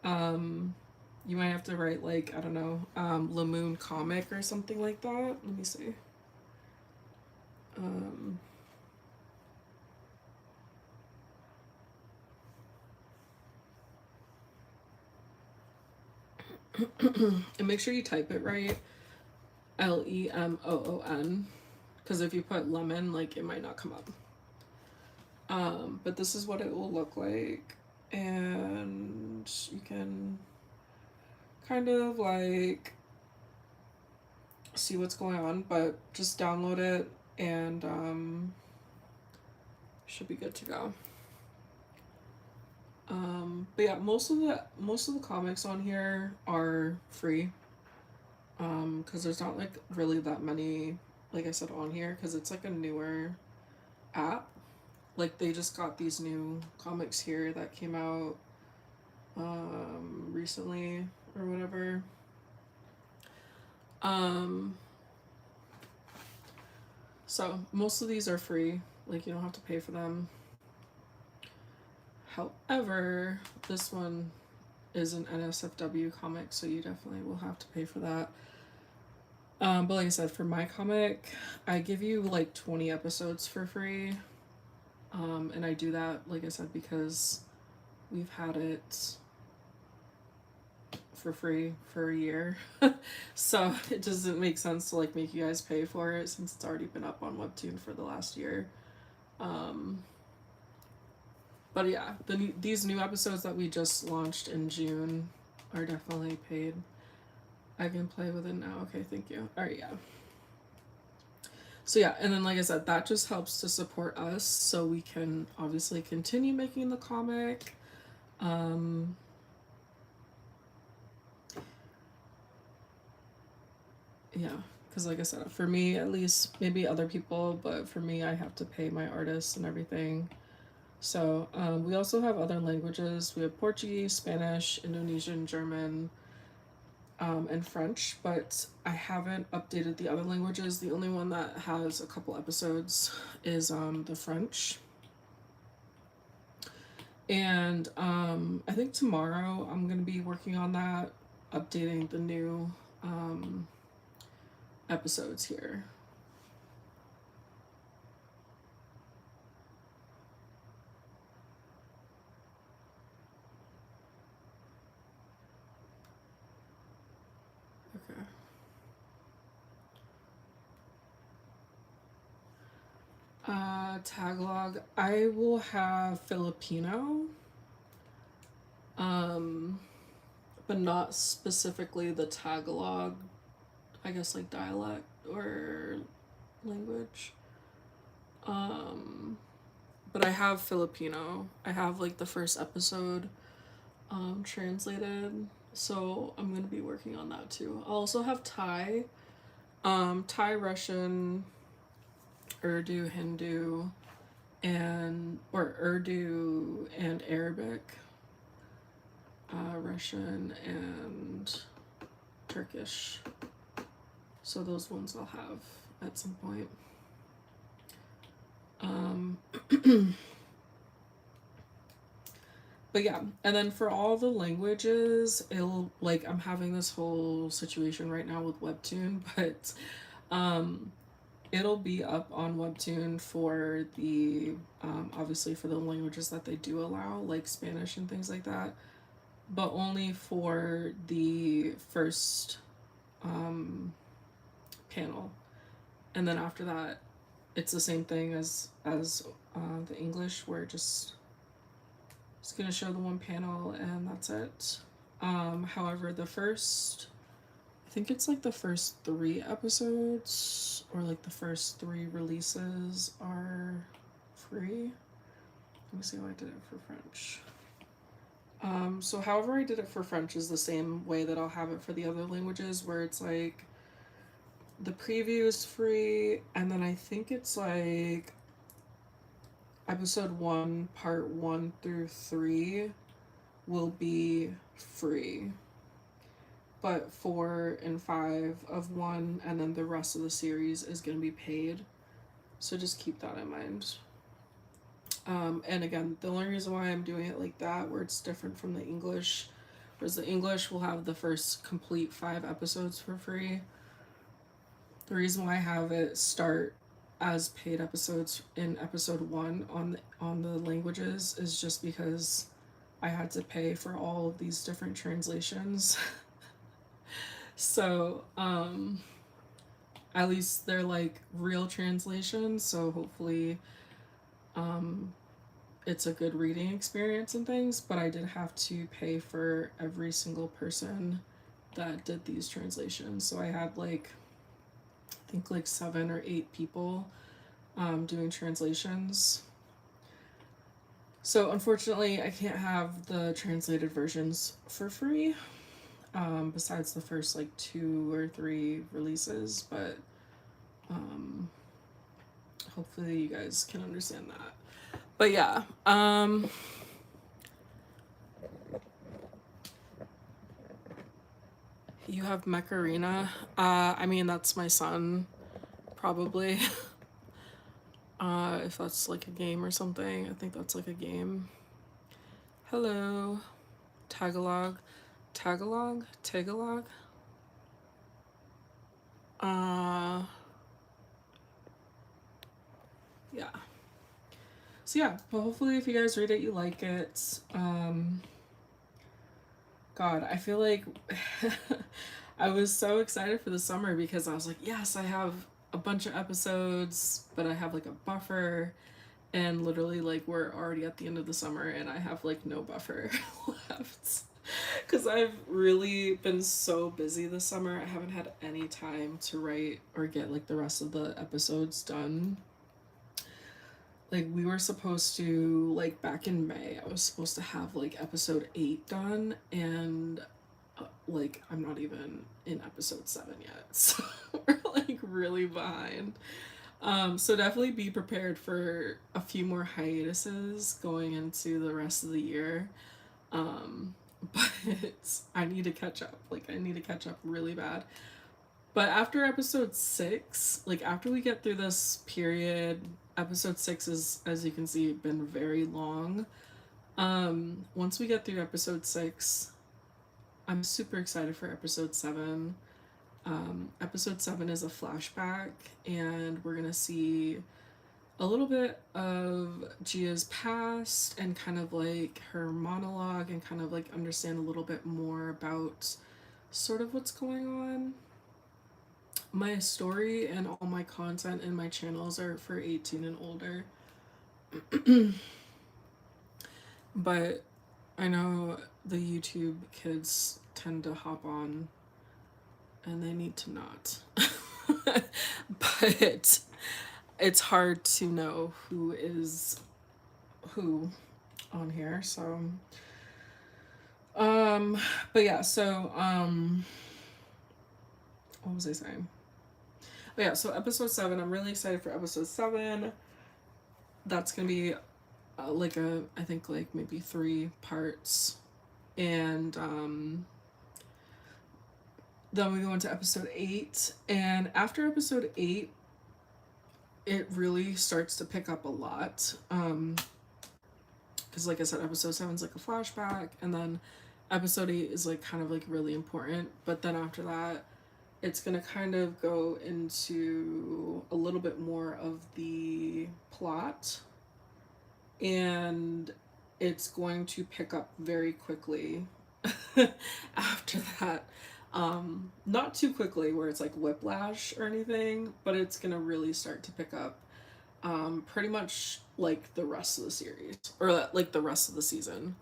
You might have to write like, I don't know, Lamoon Comic or something like that. Let me see. Um and make sure you type it right. Lemoon, because if you put lemon, like it might not come up. But this is what it will look like, and you can kind of like see what's going on, but just download it and should be good to go. But yeah, most of the comics on here are free. Because there's not like really that many, like I said, on here, because it's like a newer app. Like they just got these new comics here that came out recently or whatever. So most of these are free, like you don't have to pay for them. However, this one is an NSFW comic, so you definitely will have to pay for that. But like I said, for my comic, I give you like 20 episodes for free. And I do that, like I said, because we've had it for free for a year. So it doesn't make sense to like make you guys pay for it since it's already been up on Webtoon for the last year. But yeah, these new episodes that we just launched in June are definitely paid. I can play with it now. Okay, thank you. All right, yeah. So yeah, and then like I said, that just helps to support us so we can obviously continue making the comic. Yeah, because like I said, for me at least, maybe other people, but for me, I have to pay my artists and everything. So we also have other languages. We have Portuguese, Spanish, Indonesian, German, and French, but I haven't updated the other languages. The only one that has a couple episodes is the French. And I think tomorrow I'm going to be working on that, updating the new episodes here. Okay. Tagalog. I will have Filipino, but not specifically the Tagalog, I guess like dialect or language. But I have Filipino. I have like the first episode translated, so I'm gonna be working on that too. I'll also have Thai, Thai, Russian, Urdu, Hindu, and or Urdu and Arabic, Russian and Turkish. So those ones I'll have at some point. But yeah, and then for all the languages, it'll like I'm having this whole situation right now with Webtoon, but it'll be up on Webtoon for the obviously for the languages that they do allow, like Spanish and things like that, but only for the first panel, and then after that, it's the same thing as the English, where it's gonna show the one panel and that's it. However, the first, I think it's like the first 3 episodes or like the first 3 releases are free. Let me see how I did it for French. So however I did it for French is the same way that I'll have it for the other languages, where it's like the preview is free, and then I think it's like episode 1, part 1 through 3 will be free, but 4 and 5 of 1, and then the rest of the series is going to be paid. So just keep that in mind. And again, the only reason why I'm doing it like that, where it's different from the English, whereas the English will have the first complete 5 episodes for free. The reason why I have it start as paid episodes in episode 1 on the languages is just because I had to pay for all of these different translations. So, at least they're like real translations, so hopefully it's a good reading experience and things, but I did have to pay for every single person that did these translations. So I had like, I think like 7 or 8 people doing translations. So unfortunately, I can't have the translated versions for free, besides the first like 2 or 3 releases, but hopefully you guys can understand that. But yeah, you have Macarena. I mean, that's my son, probably. If that's like a game or something, I think that's like a game. Hello, Tagalog. Yeah. So yeah, but hopefully if you guys read it, you like it. God, I feel like I was so excited for the summer because I was like, yes, I have a bunch of episodes, but I have like a buffer, and literally like we're already at the end of the summer and I have like no buffer left. Because I've really been so busy this summer. I haven't had any time to write or get like the rest of the episodes done. Like we were supposed to, like back in May, I was supposed to have like episode 8 done, and like I'm not even in episode 7 yet. So we're like really behind. So definitely be prepared for a few more hiatuses going into the rest of the year. But I need to catch up. Like I need to catch up really bad. But after episode 6, like after we get through this period, episode 6 is, as you can see, been very long. Once we get through episode 6, I'm super excited for episode 7. Episode 7 is a flashback, and we're gonna see a little bit of Gia's past and kind of like her monologue, and kind of like understand a little bit more about sort of what's going on. My story and all my content in my channels are for 18 and older. But I know the YouTube kids tend to hop on and they need to not. But it's hard to know who is who on here, so but yeah, so what was I saying? But yeah, so episode 7, I'm really excited for episode 7. That's gonna be like I think like maybe 3 parts, and then we go into episode 8, and after episode 8 it really starts to pick up a lot, because like I said, episode 7 is like a flashback, and then episode 8 is like kind of like really important, but then after that it's going to kind of go into a little bit more of the plot, and it's going to pick up very quickly after that. Not too quickly where it's like whiplash or anything, but it's going to really start to pick up pretty much like the rest of the series, or like the rest of the season.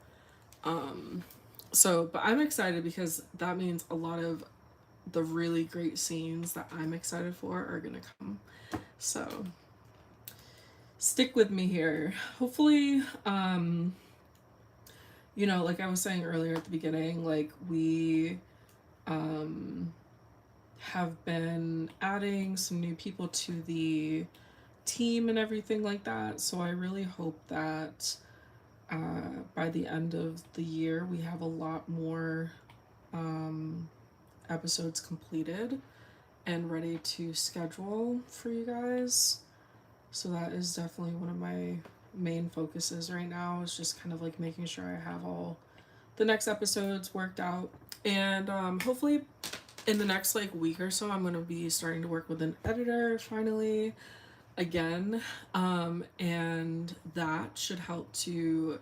But I'm excited because that means a lot of the really great scenes that I'm excited for are gonna come. So stick with me here. Hopefully, like I was saying earlier at the beginning, like we have been adding some new people to the team and everything like that. So I really hope that by the end of the year we have a lot more episodes completed and ready to schedule for you guys. So that is definitely one of my main focuses right now, is just kind of like making sure I have all the next episodes worked out. And hopefully in the next like week or so I'm going to be starting to work with an editor finally again, and that should help to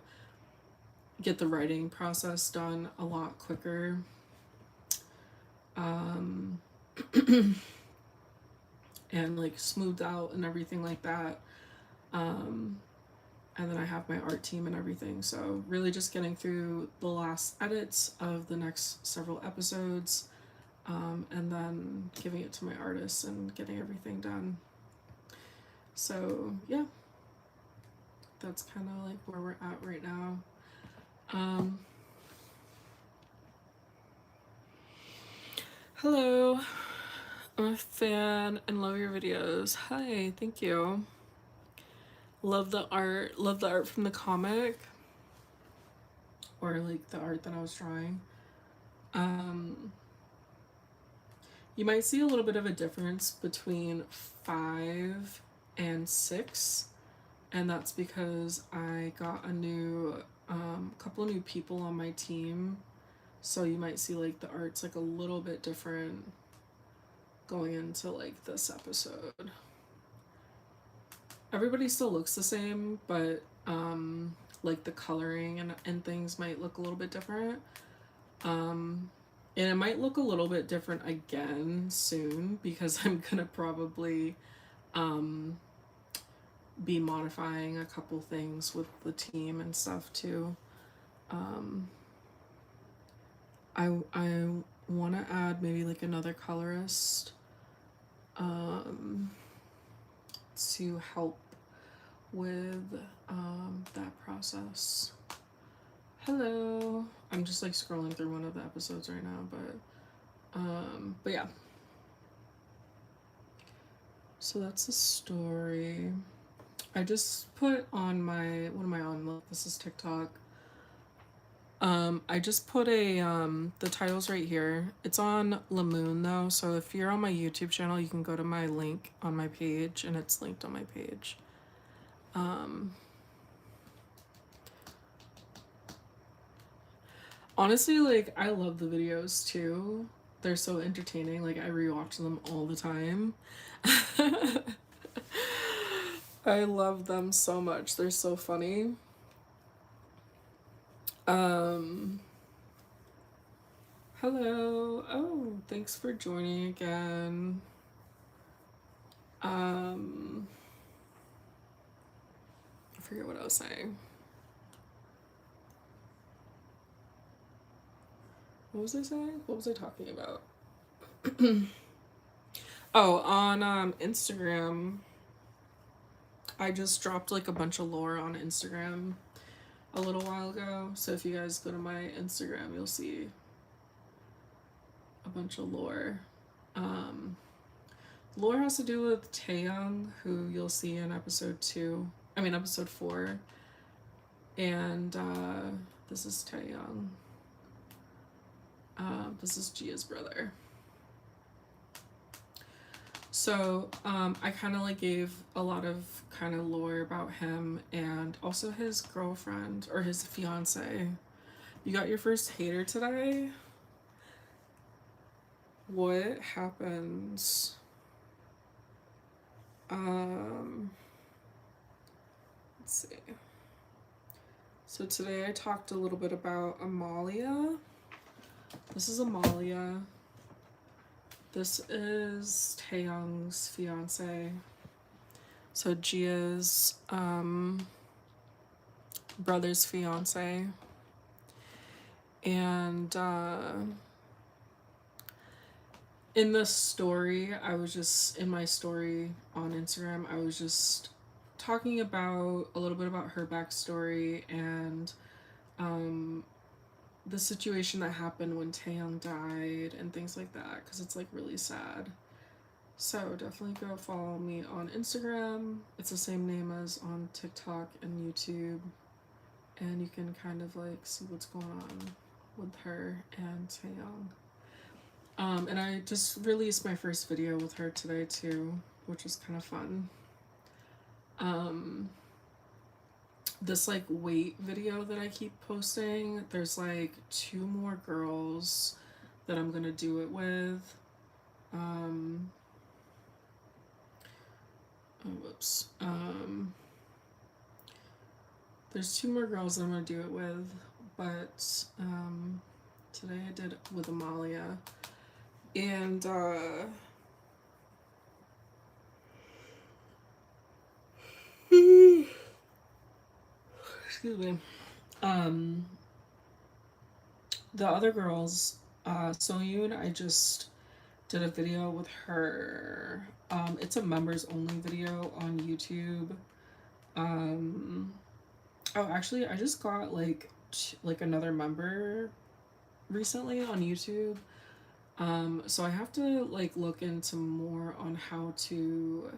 get the writing process done a lot quicker. And like smoothed out and everything like that. And then I have my art team and everything. So really just getting through the last edits of the next several episodes, and then giving it to my artists and getting everything done. So yeah, that's kind of like where we're at right now. Hello, I'm a fan and love your videos. Hi, thank you. Love the art from the comic, or like the art that I was drawing. You might see a little bit of a difference between 5 and 6, and that's because I got a new couple of new people on my team, so you might see like the art's like a little bit different going into like this episode. Everybody still looks the same, but like the coloring and things might look a little bit different. And it might look a little bit different again soon, because I'm gonna probably be modifying a couple things with the team and stuff too. I want to add maybe like another colorist to help with that process. Hello. I'm just like scrolling through one of the episodes right now, but yeah. So that's the story. I just put on my, what am I on? Look, this is TikTok. I just put the titles right here. It's on Lamoon though, so if you're on my YouTube channel, you can go to my link on my page, and it's linked on my page. Honestly, like, I love the videos too. They're so entertaining. Like, I rewatch them all the time. I love them so much. They're so funny. Hello. Oh, thanks for joining again. I forget what I was saying. What was I saying? What was I talking about? Oh, on Instagram, I just dropped like a bunch of lore on Instagram a little while ago. So if you guys go to my Instagram, you'll see a bunch of lore. Lore has to do with Taeyang, who you'll see in episode 4. And this is Taeyang. This is Gia's brother. So I kind of like gave a lot of kind of lore about him, and also his girlfriend, or his fiance. You got your first hater today? what happens, let's see. So today I talked a little bit about Amalia. This is Amalia. This is Taeyoung's fiance. So Gia's brother's fiance. And in the story, in my story on Instagram, I was just talking about a little bit about her backstory and the situation that happened when Taeyoung died and things like that, because it's like really sad. So definitely go follow me on Instagram. It's the same name as on TikTok and YouTube, and you can kind of like see what's going on with her and Taeyoung. And I just released my first video with her today too, which was kind of fun. This like wait video that I keep posting, there's like 2 more girls that I'm gonna do it with. There's 2 more girls that I'm gonna do it with, but today I did it with Amalia. And excuse me. The other girls, Soyoon, I just did a video with her. It's a members only video on YouTube. Oh, actually, I just got like another member recently on YouTube. So I have to like look into more on how to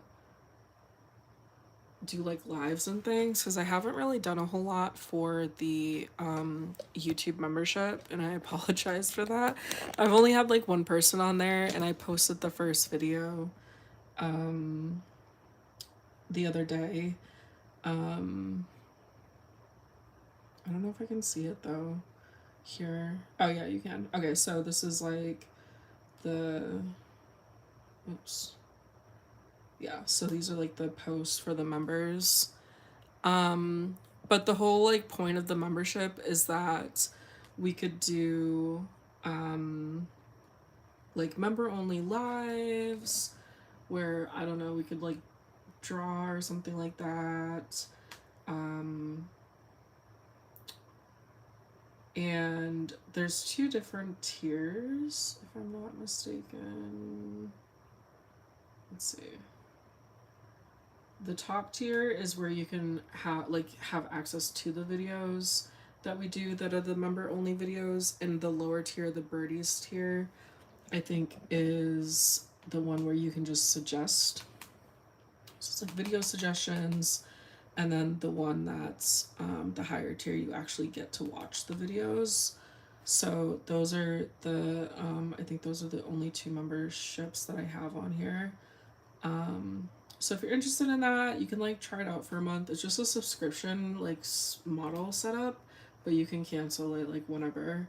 do like lives and things, because I haven't really done a whole lot for the YouTube membership, and I apologize for that. I've only had like 1 person on there, and I posted the first video the other day. I don't know if I can see it though here. Oh yeah, you can. Okay, so this is like the oops. Yeah, so these are like the posts for the members. But the whole like point of the membership is that we could do like member only lives where, I don't know, we could like draw or something like that. And there's 2 different tiers, if I'm not mistaken. Let's see. The top tier is where you can have access to the videos that we do that are the member only videos, and the lower tier, the birdies tier, I think is the one where you can just suggest. So it's like video suggestions, and then the one that's the higher tier, you actually get to watch the videos. So those are the I think those are the only 2 memberships that I have on here. So if you're interested in that, you can like try it out for a month. It's just a subscription like model setup, but you can cancel it like whenever.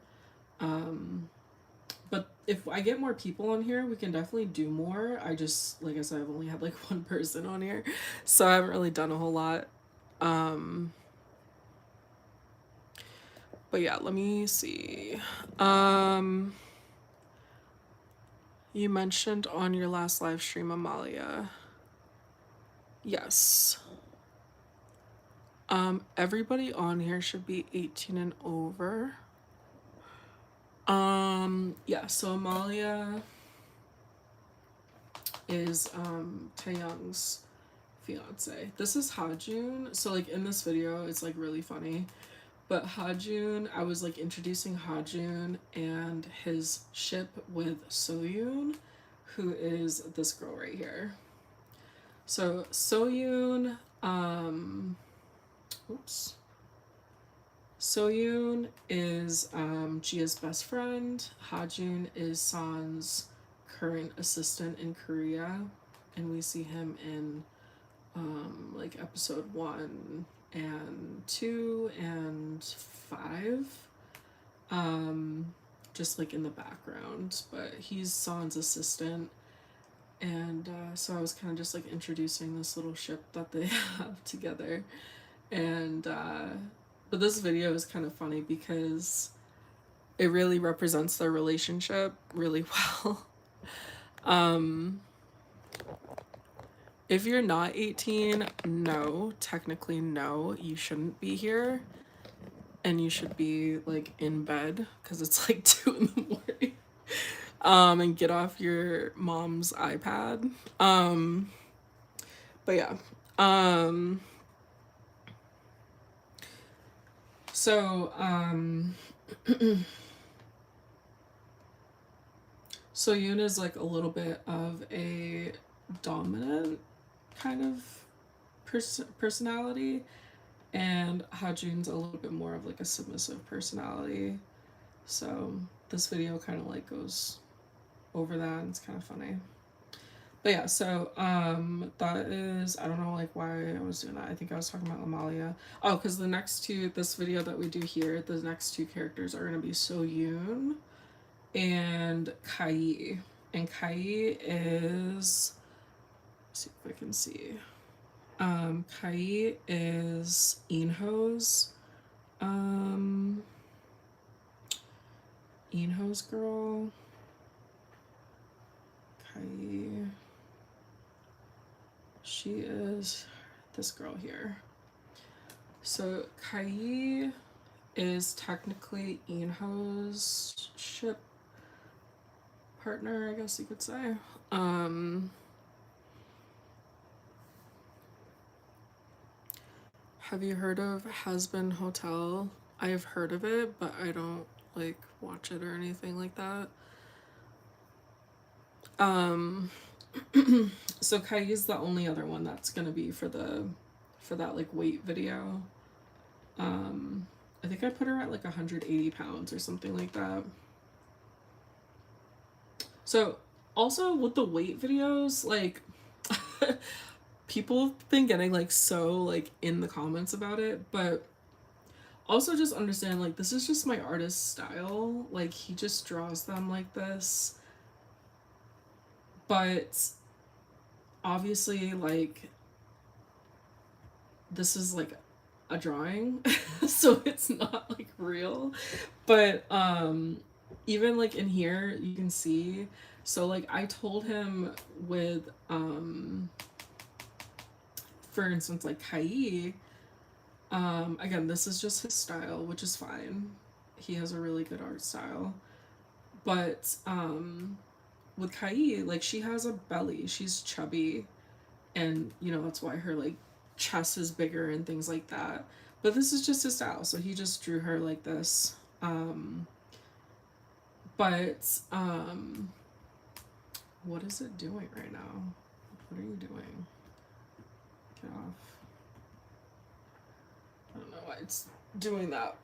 But if I get more people on here, we can definitely do more. I just, like I said, I've only had like 1 person on here, so I haven't really done a whole lot. But yeah, let me see. You mentioned on your last live stream, Amalia. Yes. Everybody on here should be 18 and over. Yeah, so Amalia is Taeyoung's fiance. This is Hajun. So like in this video, it's like really funny. But Hajun, I was like introducing Hajun and his ship with Soyoon, who is this girl right here. So Soyoon, Soyoon is Jia's best friend. Hajun is San's current assistant in Korea, and we see him in like episode 1 and 2 and 5. just like in the background, but he's San's assistant. And so I was kind of just like introducing this little ship that they have together. And but this video is kind of funny because it really represents their relationship really well. um if you're not 18, no, technically no, you shouldn't be here, and you should be like in bed because it's like 2 in the morning. And get off your mom's iPad. But yeah. So so Yoon is like a little bit of a dominant kind of personality, and Hajun's a little bit more of like a submissive personality. So this video kind of like goes over that, and it's kind of funny. But yeah, so that is, I don't know like why I was doing that. I think I was talking about Amalia. Oh, because this video that we do here, the next 2 characters are gonna be So-yoon and Kai. And Kai is, let's see if I can see. Kai is Inho's Inho's girl. Kai, she is this girl here. So Kai is technically Inho's ship partner, I guess you could say. Have you heard of Hazbin Hotel? I have heard of it, but I don't like watch it or anything like that. So Kai is the only other one that's gonna be for that like weight video. I think I put her at like 180 pounds or something like that. So also with the weight videos, like people have been getting like so like in the comments about it, but also just understand like this is just my artist's style. Like he just draws them like this. But obviously like this is like a drawing so it's not like real, but even like in here you can see, so like I told him with for instance like Kai, again this is just his style, which is fine, he has a really good art style, but with Kai, like she has a belly, she's chubby, and you know that's why her like chest is bigger and things like that, but this is just his style, so he just drew her like this. But what is it doing right now? What are you doing? Get off. I don't know why it's doing that,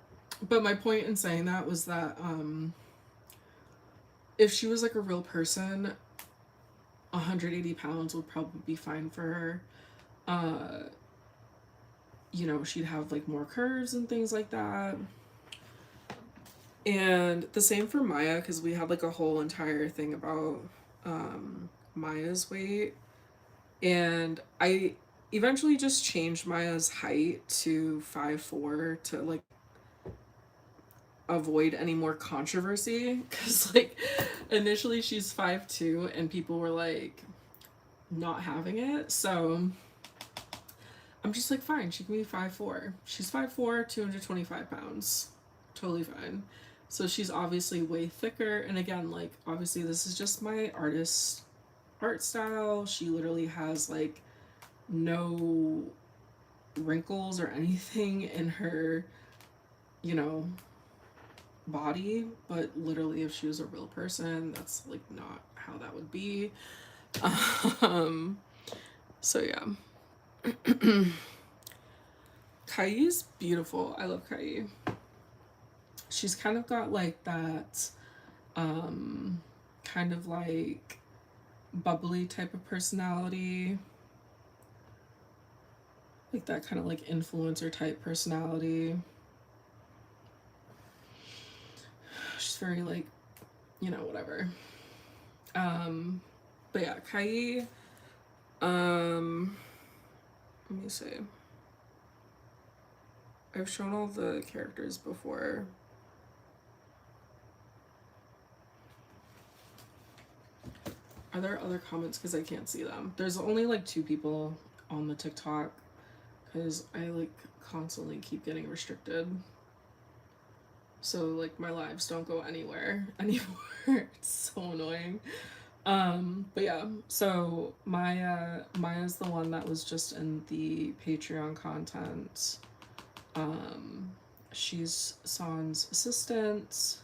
but my point in saying that was that if she was like a real person, 180 pounds would probably be fine for her. You know, she'd have like more curves and things like that. And the same for Maya, because we had like a whole entire thing about Maya's weight. And I eventually just changed Maya's height to 5'4" to like avoid any more controversy, because like initially she's 5'2" and people were like not having it, so I'm just like fine, she can be 5'4". She's 5'4", 225 pounds, totally fine. So she's obviously way thicker, and again like obviously this is just my artist's art style. She literally has like no wrinkles or anything in her, you know, body, but literally if she was a real person, that's like not how that would be. So yeah. Kai is beautiful. I love Kai. She's kind of got like that kind of like bubbly type of personality, like that kind of like influencer type personality. She's very like you know, whatever. But yeah, Kai, um, let me see. I've shown all the characters before. Are there other comments? Because I can't see them. There's only like 2 people on the TikTok because I like constantly keep getting restricted. So like my lives don't go anywhere anymore. It's so annoying. But yeah, so Maya's the one that was just in the Patreon content. She's San's assistant.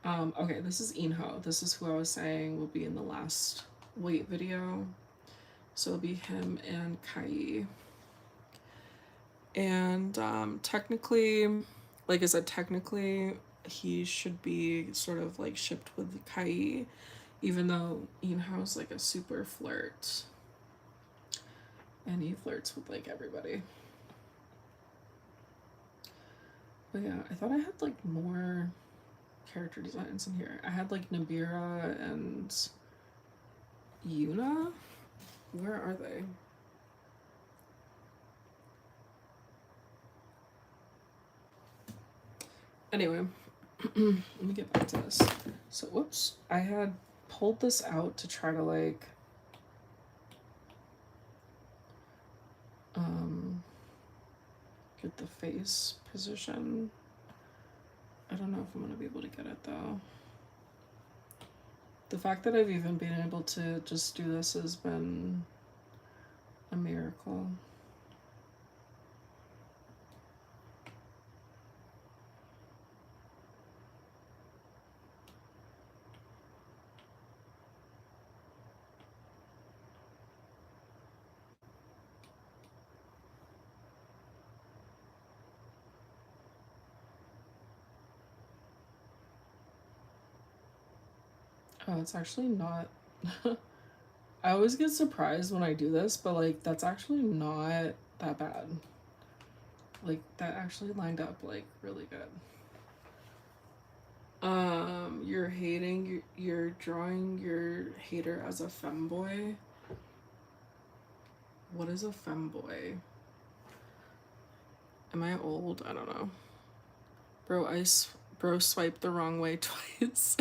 Okay, this is Inho. This is who I was saying will be in the last wait video. So it'll be him and Kai. And technically, like I said, technically he should be sort of like shipped with Kai, even though Inho's like a super flirt. And he flirts with like everybody. But yeah, I thought I had like more character designs in here. I had like Nabira and Yuna. Where are they? Anyway, let me get back to this. So, whoops. I had pulled this out to try to like get the face position. I don't know if I'm gonna be able to get it though. The fact that I've even been able to just do this has been a miracle. Oh, it's actually not. I always get surprised when I do this, but like that's actually not that bad. Like that actually lined up like really good. You're hating, you're drawing your hater as a femboy. What is a femboy? Am I old? I don't know. Bro swiped the wrong way twice.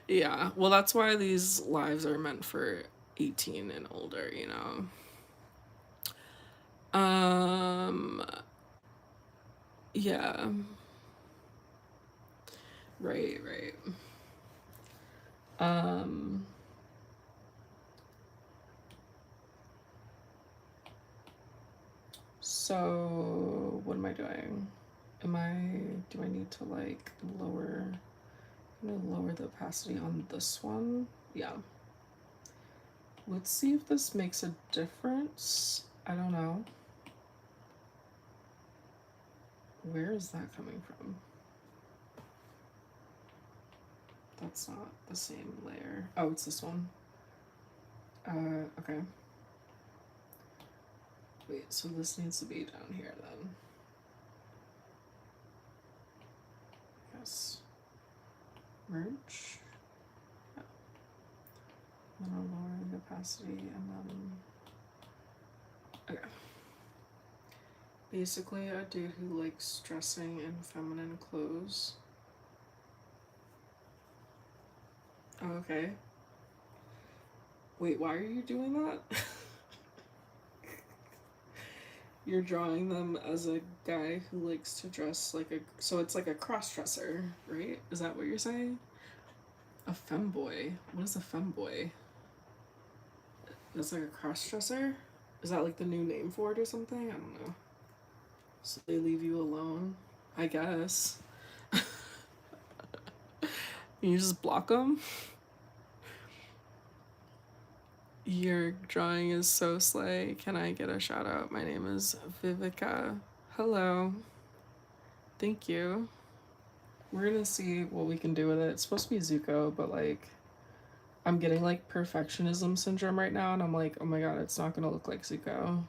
Yeah, well that's why these lives are meant for 18 and older, you know. Yeah. Right, right. So what am I doing? Do I need to like lower, I'm gonna lower the opacity on this one? Yeah. Let's see if this makes a difference. I don't know. Where is that coming from? That's not the same layer. Oh, it's this one. Okay. Wait, so this needs to be down here then. Yes. Merge. Yeah. Then I'll lower the opacity and then. Okay. Basically, a dude who likes dressing in feminine clothes. Oh, okay. Wait, why are you doing that? You're drawing them as a guy who likes to dress like a. So it's like a cross dresser, right? Is that what you're saying? A femboy? What is a femboy? That's like a cross dresser? Is that like the new name for it or something? I don't know. So they leave you alone? I guess. You just block them? Your drawing is so slay. Can I get a shout out? My name is Viveka. Hello. Thank you. We're gonna see what we can do with it. It's supposed to be Zuko, but like I'm getting like perfectionism syndrome right now, and I'm like, oh my god, it's not gonna look like Zuko.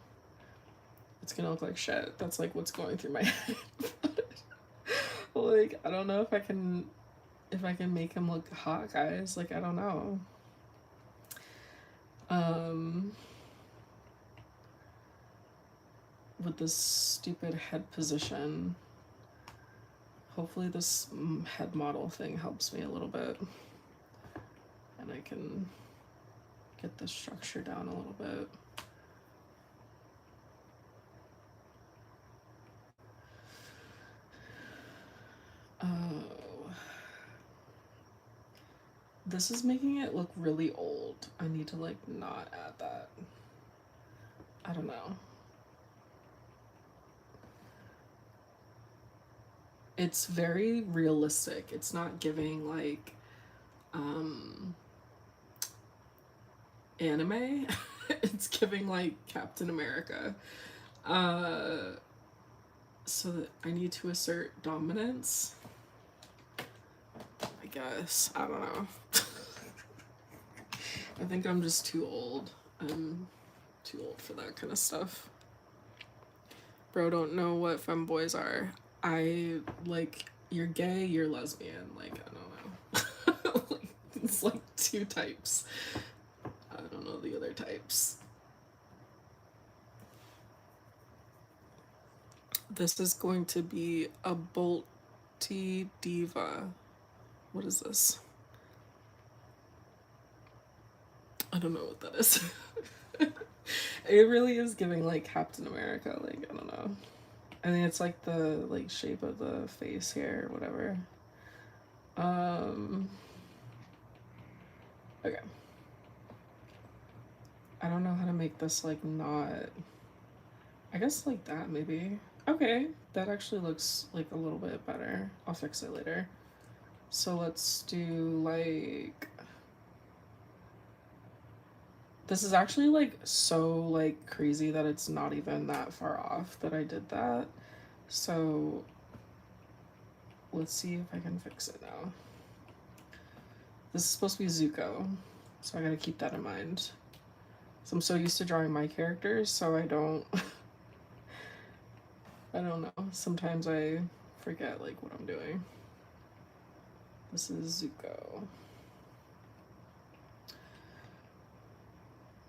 It's gonna look like shit. That's like what's going through my head. Like, I don't know if I can if I can make him look hot, guys. Like, I don't know. Um, with this stupid head position. Hopefully this head model thing helps me a little bit. And I can get the structure down a little bit. Oh. This is making it look really old. I need to like not add that. I don't know. It's very realistic. It's not giving like anime. It's giving like Captain America. So that I need to assert dominance. I guess. I don't know. I think I'm just too old. I'm too old for that kind of stuff. Bro, don't know what femboys are. I like, you're gay, you're lesbian. Like, I don't know. Like, it's like two types. I don't know the other types. This is going to be a Bolty Diva. What is this? I don't know what that is. It really is giving like Captain America. Like, I don't know. I think it's like the like shape of the face here or whatever. Okay. I don't know how to make this like not, I guess like that maybe. Okay, that actually looks like a little bit better. I'll fix it later. So let's do like, this is actually like so like crazy that it's not even that far off that I did that. So let's see if I can fix it now. This is supposed to be Zuko, so I gotta keep that in mind. So I'm so used to drawing my characters, so I don't I don't know. Sometimes I forget like what I'm doing. This is Zuko.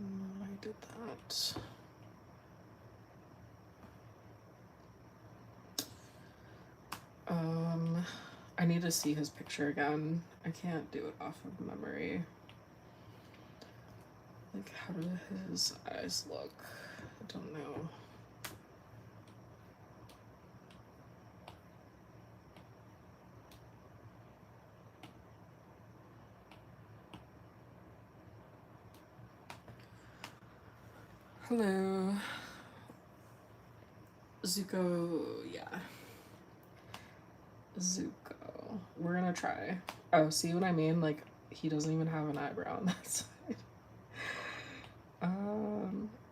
I did that. I need to see his picture again. I can't do it off of memory. Like, how do his eyes look? I don't know. Hello. Zuko, yeah. Zuko. We're gonna try. Oh, see what I mean? Like, he doesn't even have an eyebrow on that side.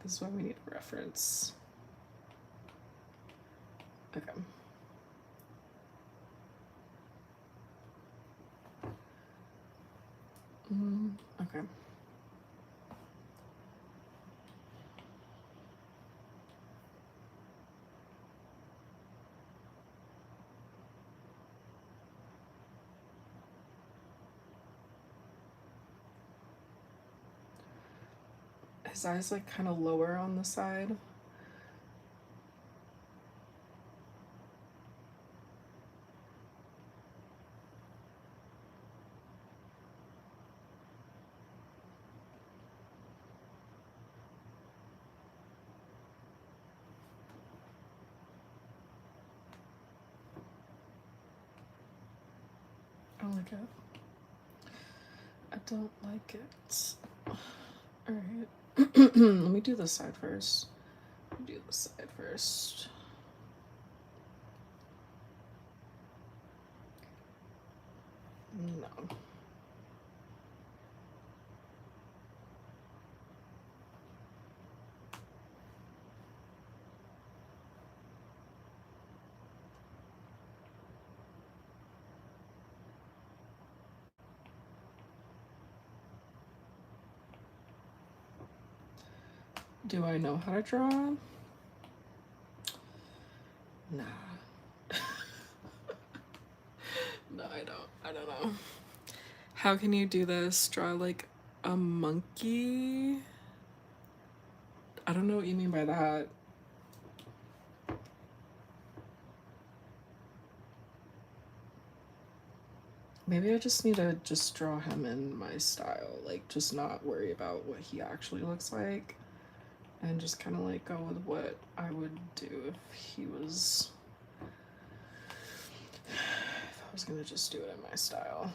This is why we need a reference. Okay. Okay. His eyes like kind of lower on the side. I don't like it. I don't like it. Alright. Let me do this side first. Do this side first. No. Do I know how to draw? Nah. No, I don't. I don't know. How can you do this? Draw like a monkey? I don't know what you mean by that. Maybe I just need to just draw him in my style, like just not worry about what he actually looks like and just kind of like go with what I would do if he was, if I was gonna just do it in my style.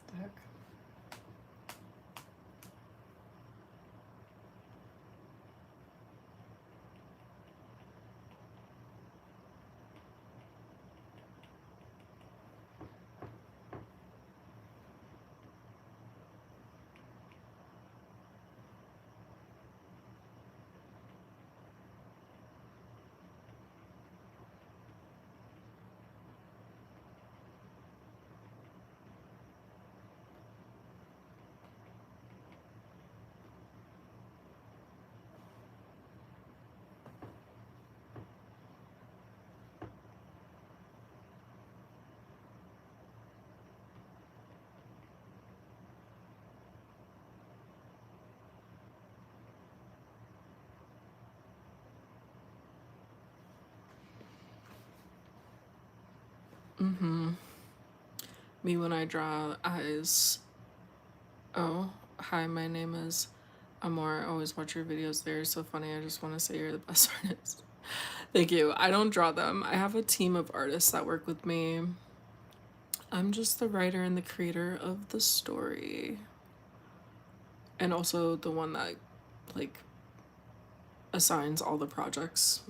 The heck? Mm-hmm. Me when I draw eyes. Oh, hi, my name is Amor. I always watch your videos. They're so funny. I just want to say you're the best artist. Thank you. I don't draw them. I have a team of artists that work with me. I'm just the writer and the creator of the story. And also the one that, like, assigns all the projects,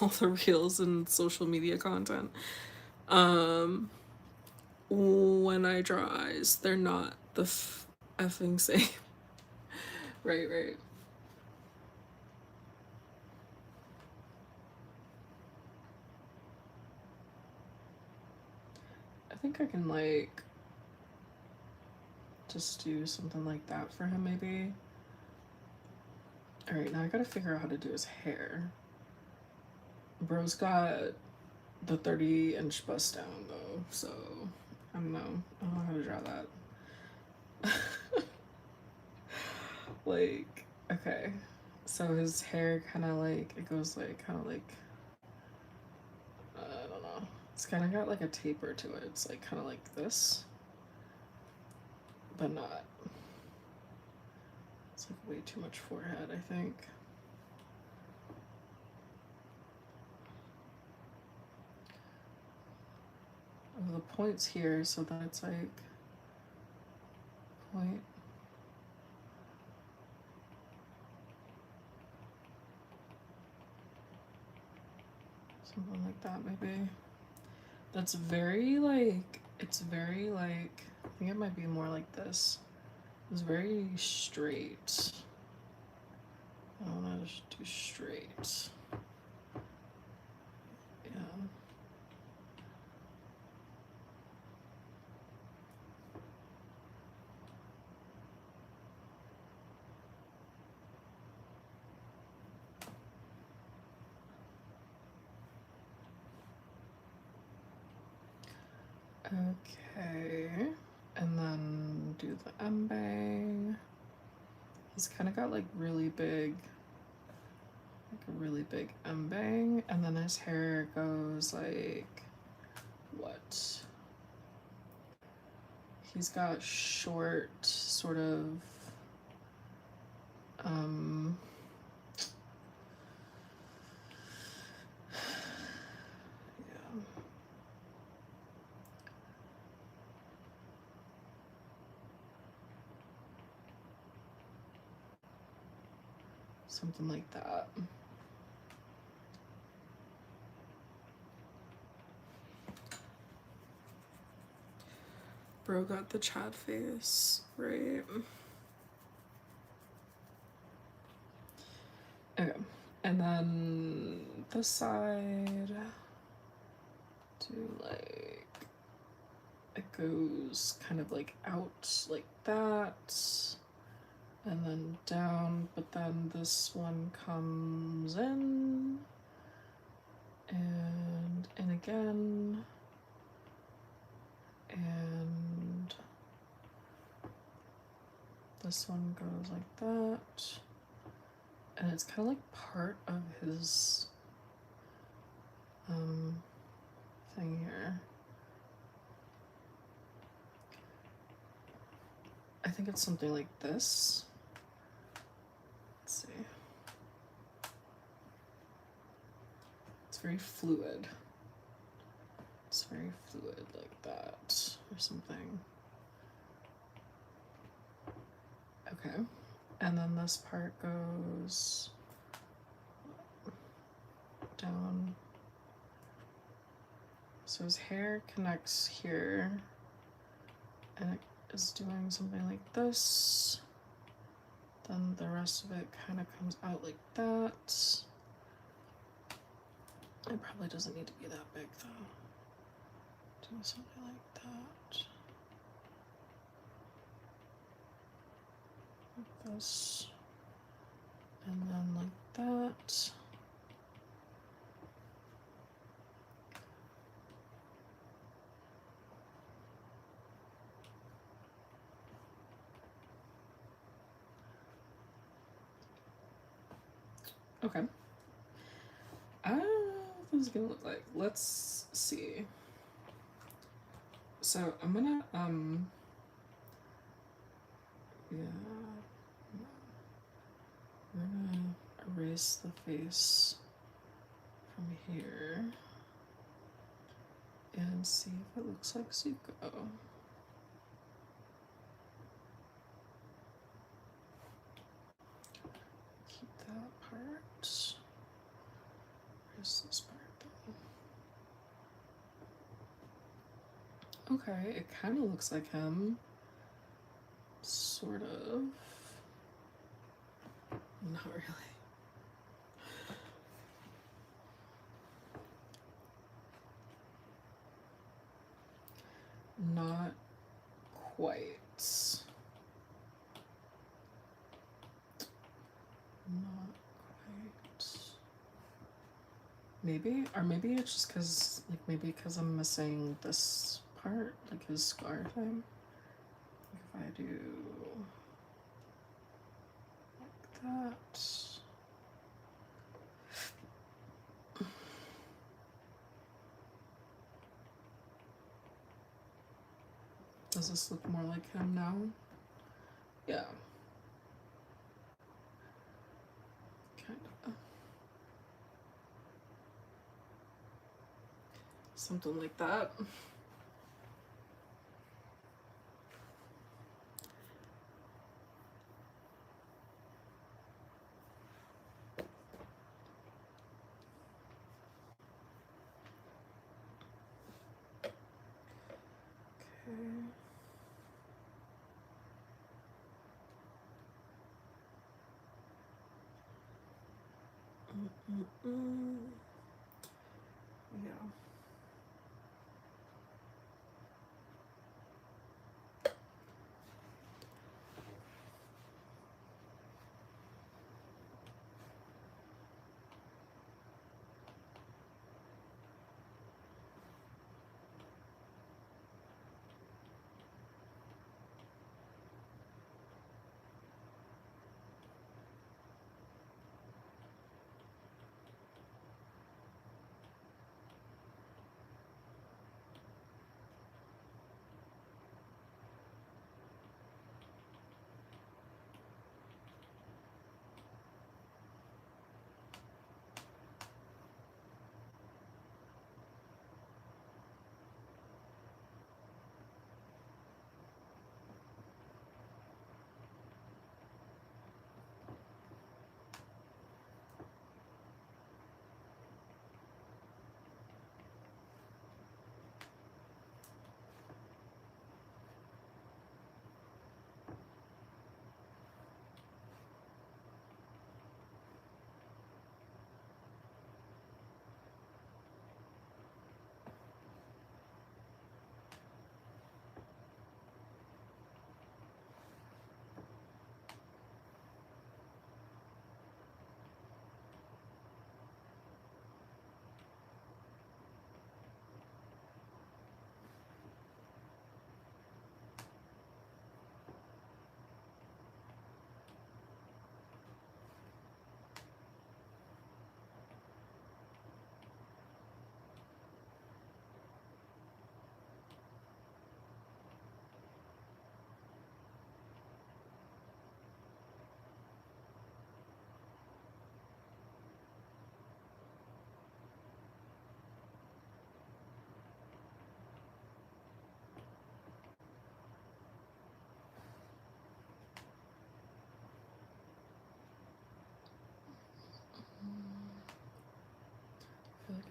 all the reels and social media content. When I draw eyes, they're not the effing same. Right, right. I think I can, like, just do something like that for him, maybe. Alright, now I gotta figure out how to do his hair. Bro's got the 30-inch bust down, though, so I don't know. I don't know how to draw that. Like, okay. So his hair kind of like, it goes like, kind of like, I don't know. It's kind of got like a taper to it. It's like kind of like this, but not. It's like way too much forehead, I think. Oh, the point's here, so that it's like point. Something like that, maybe. That's very like, it's very like, I think it might be more like this. It's very straight. I don't want to do straight. Yeah. Okay. And then do the embang. He's kind of got like really big, like a really big embang. And then his hair goes like, what? He's got short, sort of, um, yeah. Something like that. Bro got the Chad face, right? Okay. And then this side, do like, it goes kind of like out like that, and then down, but then this one comes in, and in again, and this one goes like that, and it's kind of like part of his thing here. I think it's something like this. Let's see. It's very fluid. It's very fluid like that or something. Okay. And then this part goes down. So his hair connects here, and it is doing something like this. Then the rest of it kind of comes out like that. It probably doesn't need to be that big though. Do something like that. Like this. And then like that. Okay. I don't know what this is gonna look like. Let's see. So I'm gonna yeah, we're gonna erase the face from here and see if it looks like Zuko. Keep that part. Where's this part though? Okay, it kind of looks like him. Sort of. Not really. Not quite. Not quite. Maybe, or maybe it's just because, like, maybe because I'm missing this part, like his scar thing. If I do like that. Does this look more like him now? Yeah. Kind of. Something like that. Okay. Yeah.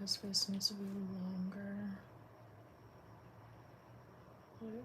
His face needs to be longer. Like.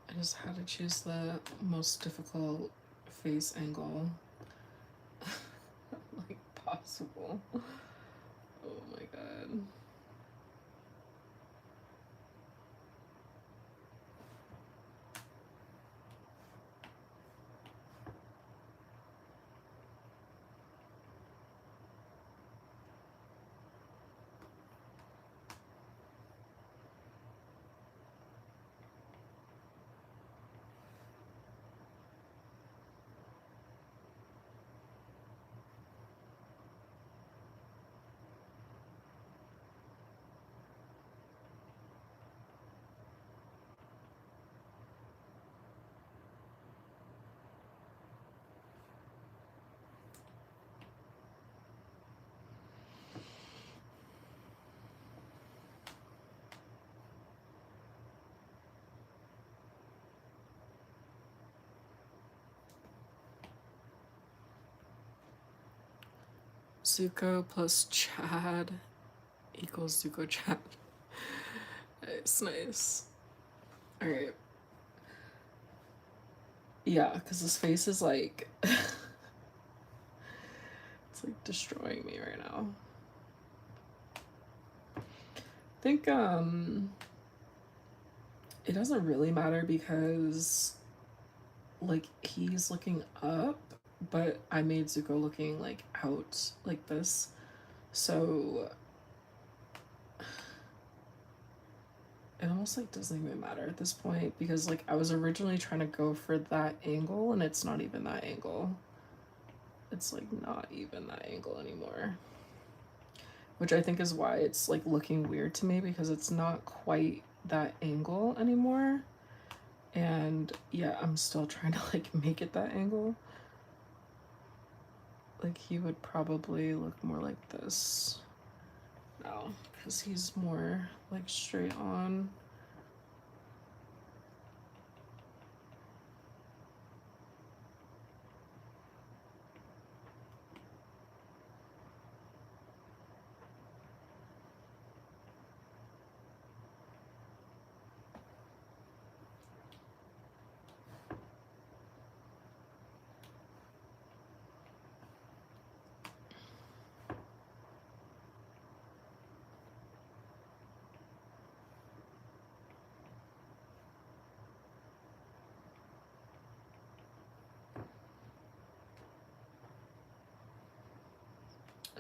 I just had to choose the most difficult face angle like possible. Oh my god. Zuko plus Chad equals Zuko Chad. It's nice. Alright. Yeah, because his face is like it's like destroying me right now. I think it doesn't really matter because like he's looking up, but I made Zuko looking like out like this. So it almost like doesn't even matter at this point because like I was originally trying to go for that angle and it's not even that angle. It's like not even that angle anymore. Which I think is why it's like looking weird to me because it's not quite that angle anymore. And yeah, I'm still trying to like make it that angle. Like he would probably look more like this now because he's more like straight on.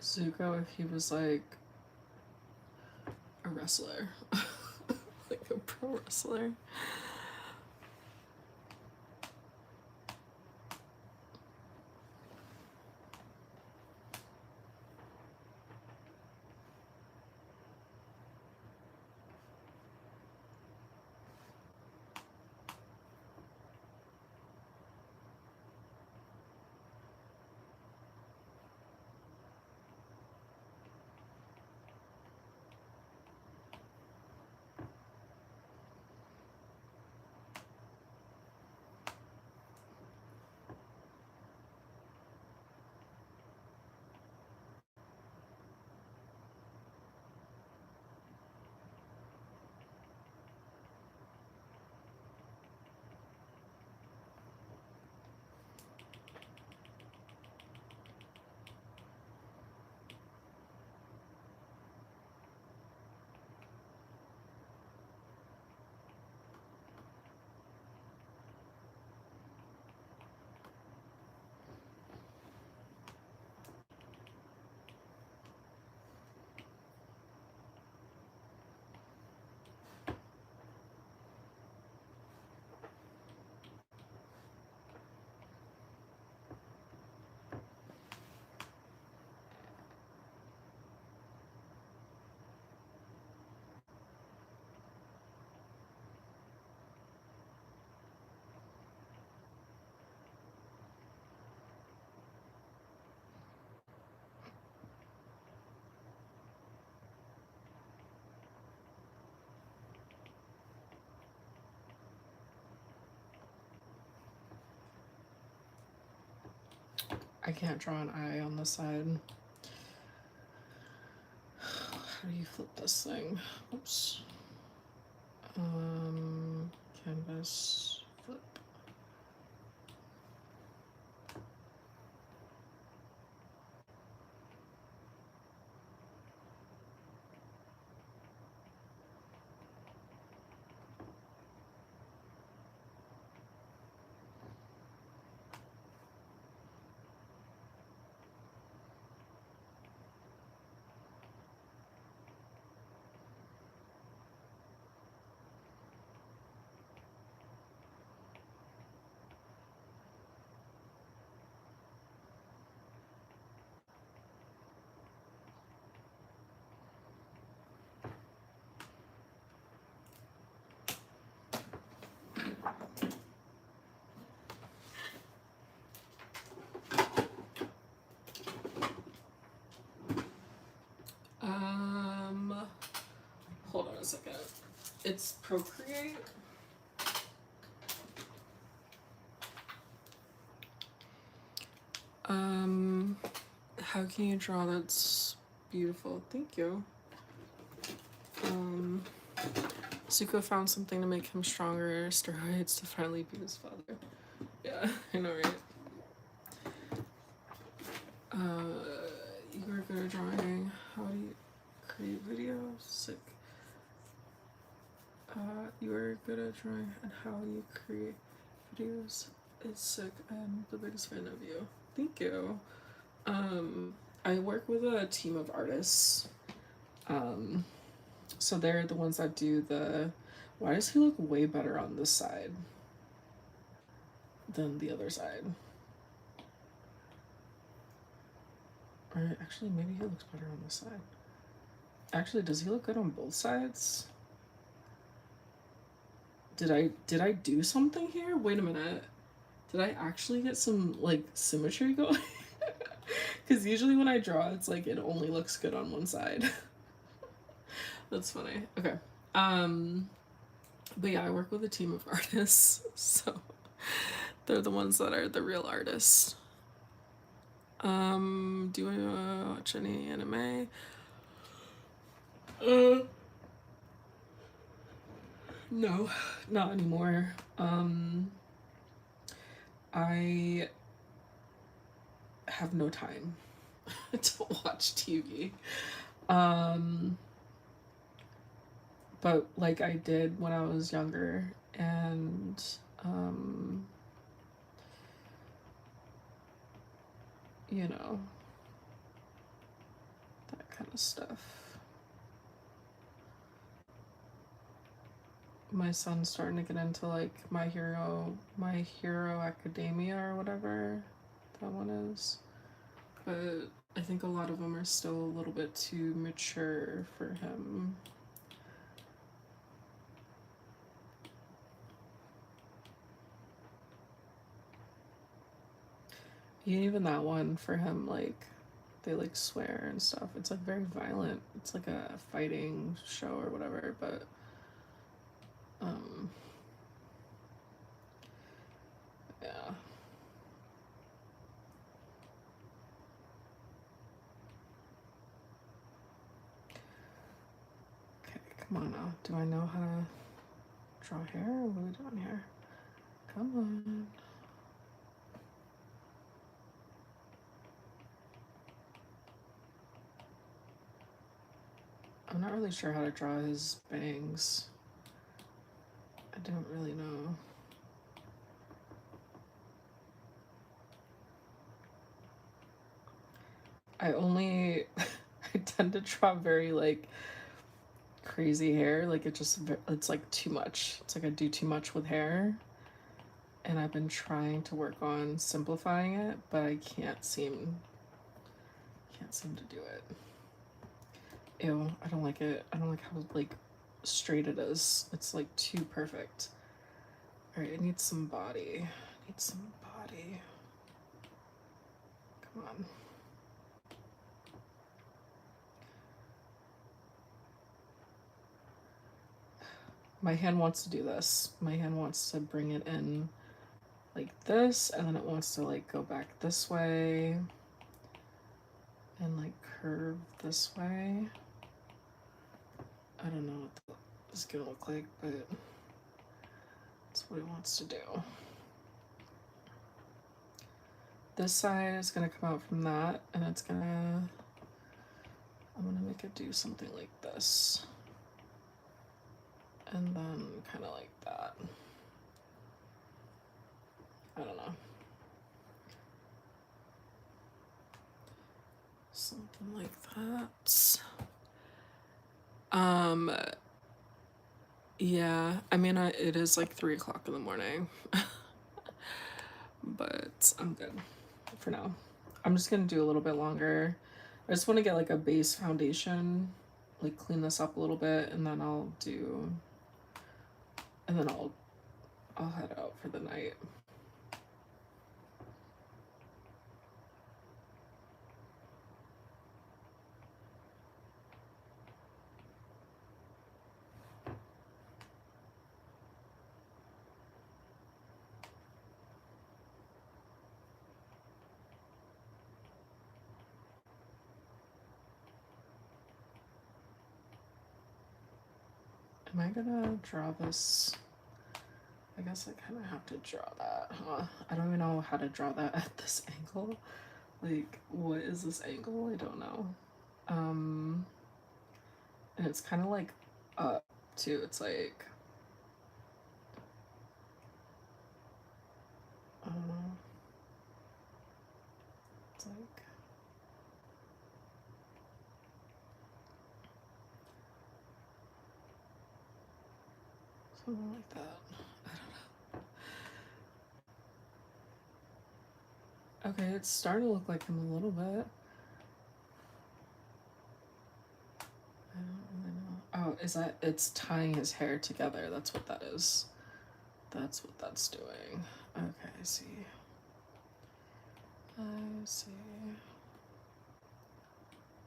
Zuko if he was like a wrestler. Like a pro wrestler. I can't draw an eye on the side. How do you flip this thing? Oops. Canvas, flip. Hold on a second. It's Procreate. How can you draw that's beautiful? Thank you. Zuko found something to make him stronger, steroids to finally beat his father. Yeah, I know, right? You are good at drawing. How do you create videos? Sick. You are good at drawing and how you create videos. It's sick. I'm the biggest fan of you. Thank you. I work with a team of artists. So they're the ones that do the. Why does he look way better on this side than the other side? Or actually, maybe he looks better on this side. Actually, does he look good on both sides? Did I do something here? Wait a minute. Did I actually get some like symmetry going? Because usually when I draw, it's like it only looks good on one side. That's funny. Okay. But yeah, I work with a team of artists, so they're the ones that are the real artists. Do you watch any anime? No, not anymore. I have no time to watch TV. But like I did when I was younger, and you know, that kind of stuff. My son's starting to get into like My Hero Academia or whatever that one is. But I think a lot of them are still a little bit too mature for him. Even that one for him, like they like swear and stuff. It's like very violent. It's like a fighting show or whatever, but yeah. Okay, come on now. Do I know how to draw hair? What are we doing here? Come on. I'm not really sure how to draw his bangs. I don't really know. I only I tend to draw very like crazy hair. Like it's like too much. It's like I do too much with hair. And I've been trying to work on simplifying it, but I can't seem to do it. Ew, I don't like it. I don't like how like straight it is. It's like too perfect. All right, I need some body. Come on. My hand wants to do this. My hand wants to bring it in like this, and then it wants to like go back this way and like curve this way. I don't know what this is gonna look like, but that's what it wants to do. This side is gonna come out from that, and I'm gonna make it do something like this. And then kind of like that. I don't know. Something like that. Yeah, I mean, it is like 3 o'clock in the morning, but I'm good for now. I'm just gonna do a little bit longer. I just want to get like a base foundation, like clean this up a little bit, and then I'll head out for the night. Am I gonna draw this? I guess I kind of have to draw that, huh? I don't even know how to draw that at this angle. Like, what is this angle? I don't know. And it's kind of like up too. It's like, I don't know. It's like something like that. I don't know. Okay, it's starting to look like him a little bit. I don't really know. Oh, is that, it's tying his hair together. That's what that is. That's what that's doing. Okay, I see. I see.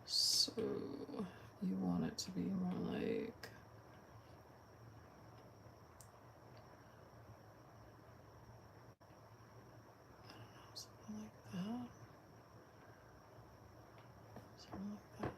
So you want it to be more like, something like that. Something like that.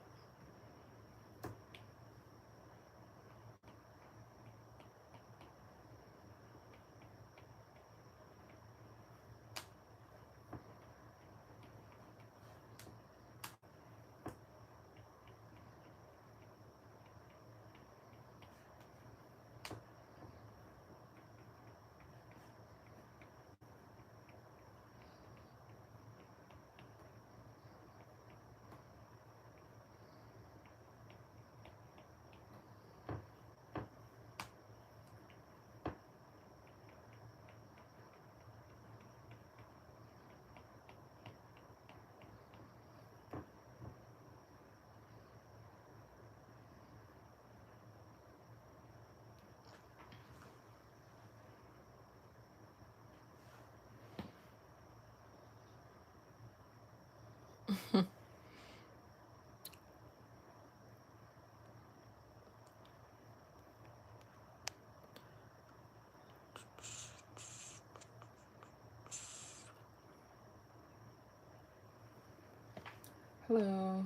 Hello.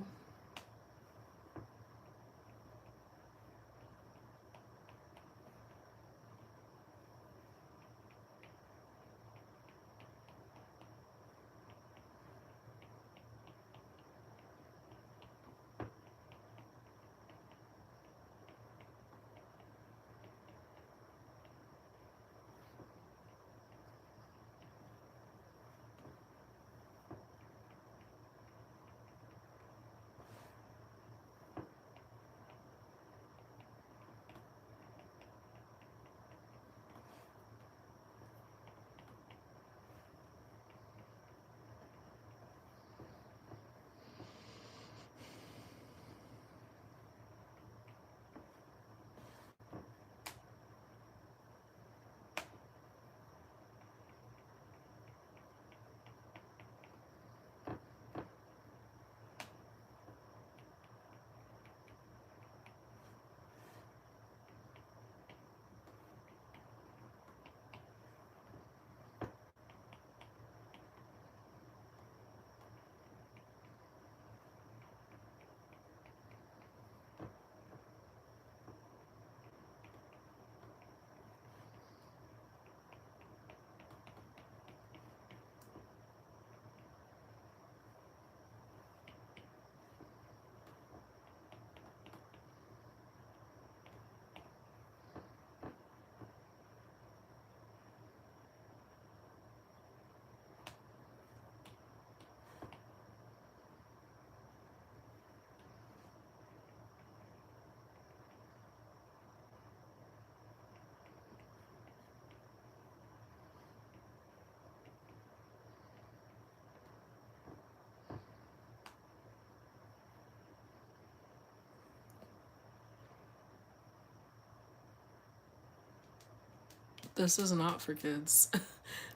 This is not for kids.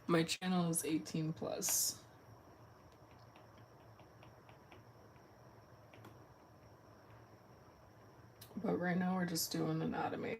My channel is 18 plus. But right now we're just doing anatomy.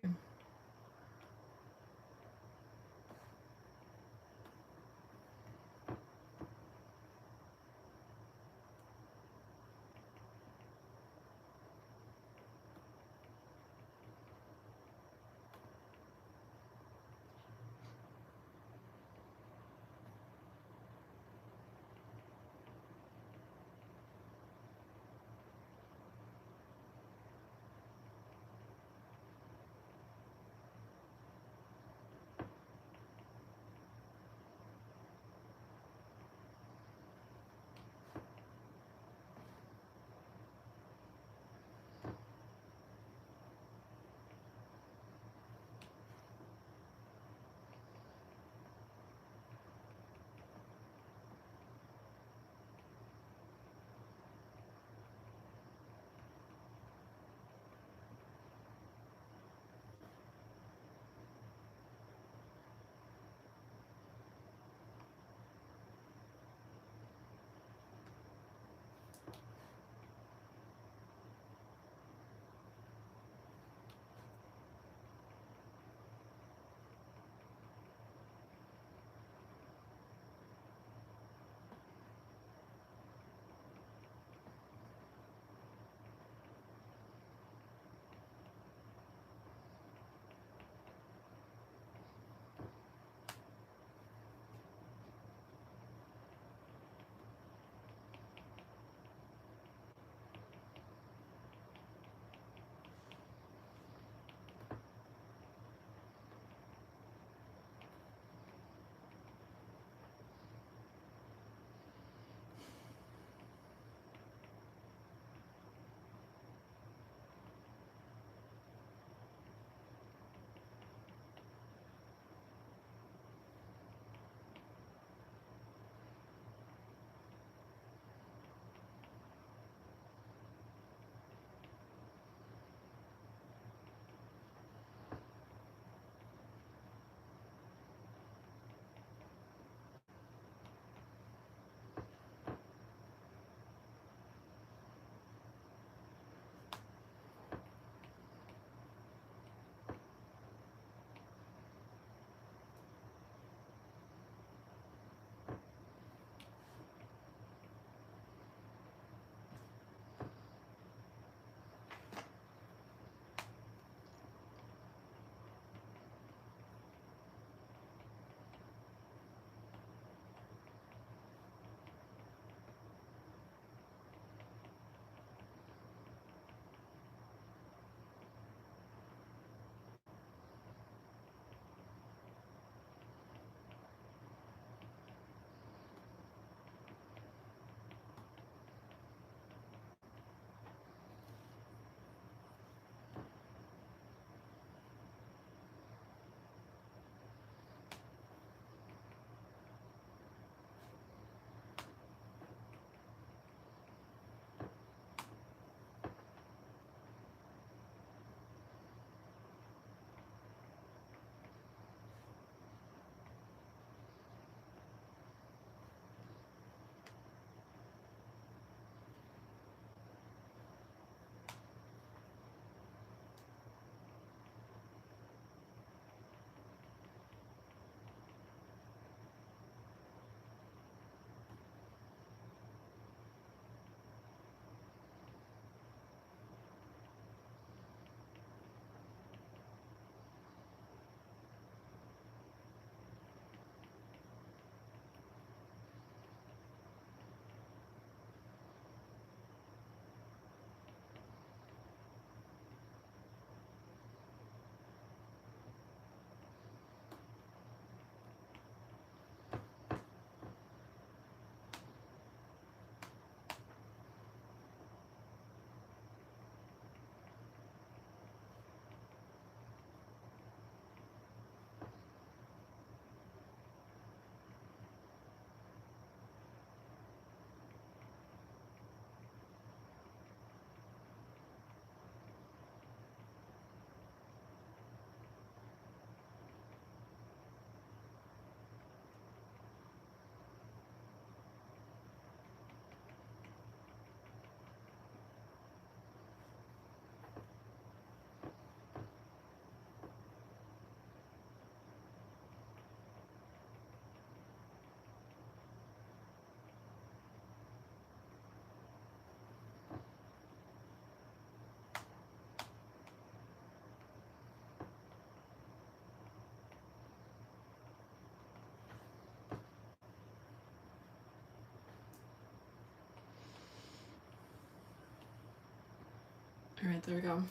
All right, there we go.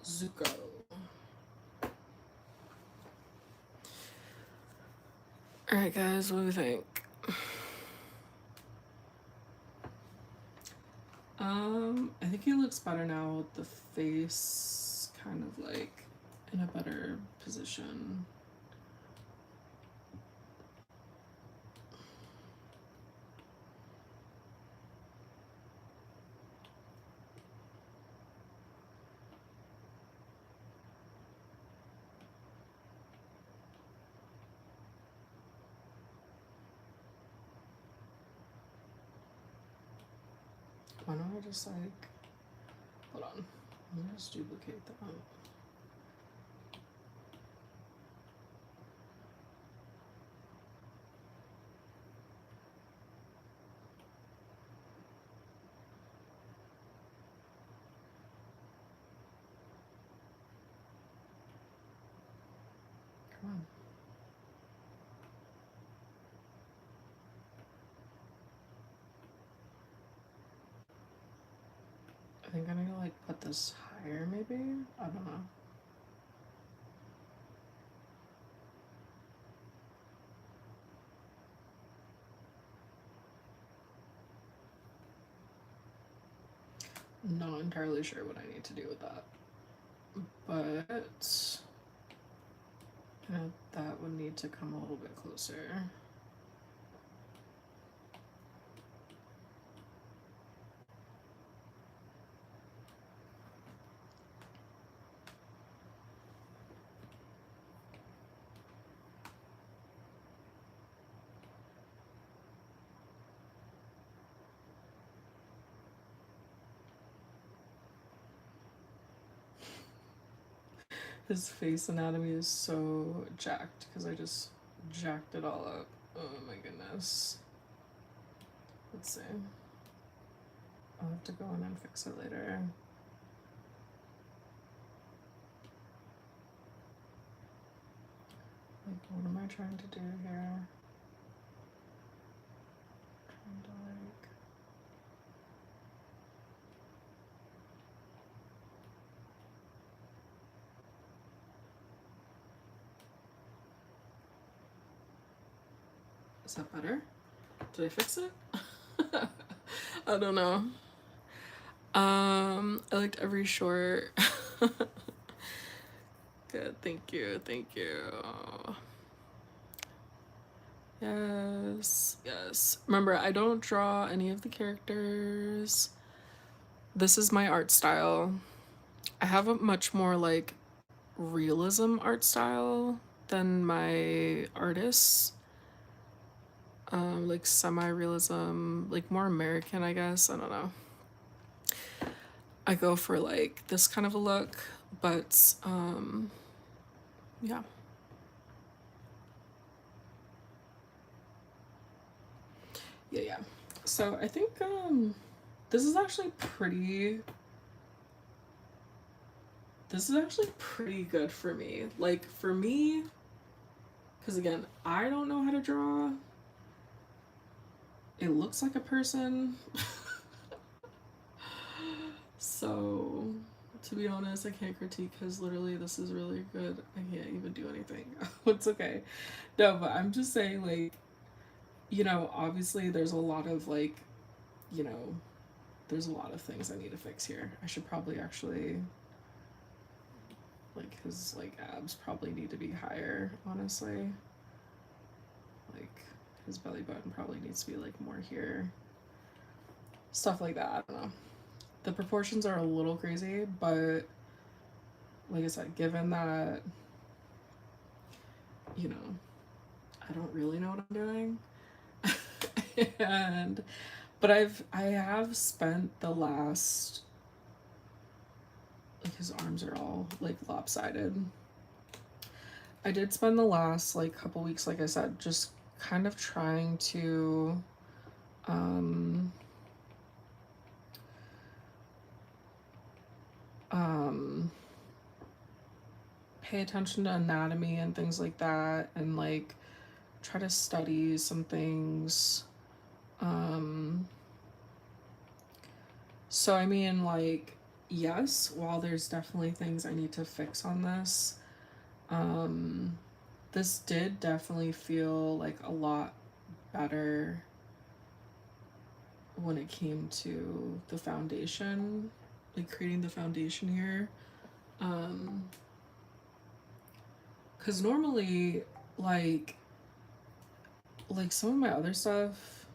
Zuko. All right, guys, what do we think? I think he looks better now with the face kind of like in a better position. Why don't I just like, hold on, let me just duplicate that. Come on. I think I need to like put this higher maybe? I don't know. Not entirely sure what I need to do with that. But you know, that would need to come a little bit closer. His face anatomy is so jacked because I just jacked it all up. Oh my goodness. Let's see. I'll have to go in and fix it later. Like, what am I trying to do here? Trying to like... Is that better? Did I fix it? I don't know. I liked every short. Good, thank you, thank you. Yes, yes. Remember, I don't draw any of the characters. This is my art style. I have a much more like realism art style than my artists. Like semi-realism, like more American, I guess. I don't know. I go for like this kind of a look, but yeah. Yeah. So I think this is actually pretty good for me. Like for me, because again, I don't know how to draw. It looks like a person. So to be honest, I can't critique because literally this is really good. I can't even do anything. It's okay. No, but I'm just saying, like, you know, obviously there's a lot of like, you know, there's a lot of things I need to fix here. I should probably actually, like, his like abs probably need to be higher, honestly. Like his belly button probably needs to be like more here. Stuff like that. I don't know. The proportions are a little crazy, but like I said, given that, you know, I don't really know what I'm doing. And but I have spent the last, like, his arms are all like lopsided. I did spend the last like couple weeks, like I said, just kind of trying to um pay attention to anatomy and things like that, and like try to study some things. So I mean, like, yes, while there's definitely things I need to fix on this, um, this did definitely feel like a lot better when it came to the foundation, like creating the foundation here. Um, cause normally, like, like some of my other stuff,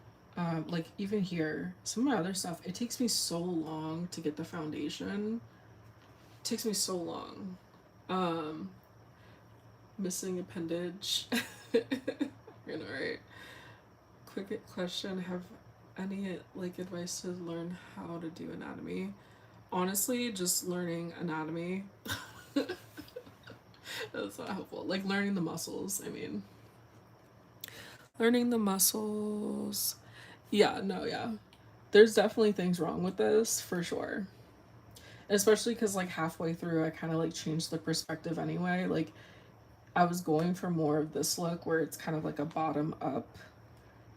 like even here, some of my other stuff, it takes me so long to get the foundation. It takes me so long. Um, Missing appendage. You know, right? Quick question: have any like advice to learn how to do anatomy? Honestly, just learning anatomy. That's not helpful. Like learning the muscles. I mean, learning the muscles. Yeah, no, yeah. There's definitely things wrong with this for sure. Especially because like halfway through, I kind of like changed the perspective anyway. Like I was going for more of this look where it's kind of like a bottom up,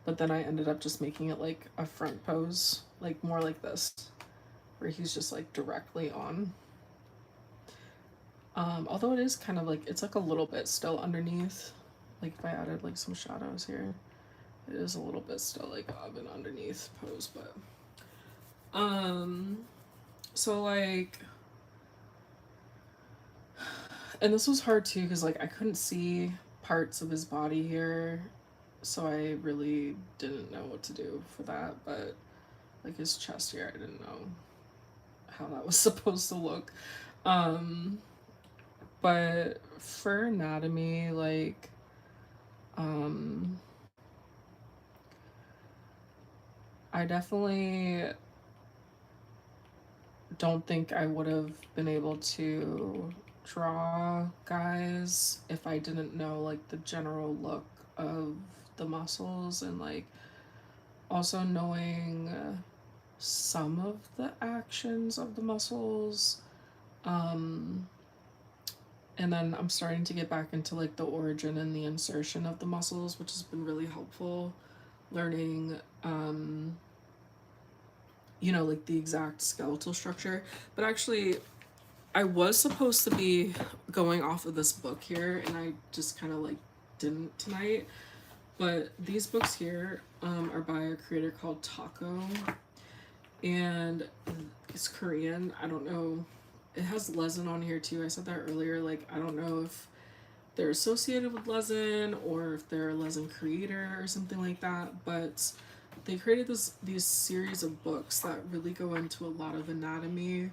but then I ended up just making it like a front pose, like more like this, where he's just like directly on. Although it is kind of like it's like a little bit still underneath. Like if I added like some shadows here, it is a little bit still like of an underneath pose, but um so like, and this was hard too because like I couldn't see parts of his body here, so I really didn't know what to do for that. But like his chest here, I didn't know how that was supposed to look. Um, but for anatomy, like, um, I definitely don't think I would have been able to draw guys if I didn't know like the general look of the muscles and like also knowing some of the actions of the muscles. Um, and then I'm starting to get back into like the origin and the insertion of the muscles, which has been really helpful. Learning, you know, like the exact skeletal structure. But actually, I was supposed to be going off of this book here, and I just kind of like didn't tonight. But these books here are by a creator called Taco, and it's Korean. I don't know. It has Lezen on here too. I said that earlier. Like, I don't know if they're associated with Lezen or if they're a Lezen creator or something like that. But they created these series of books that really go into a lot of anatomy,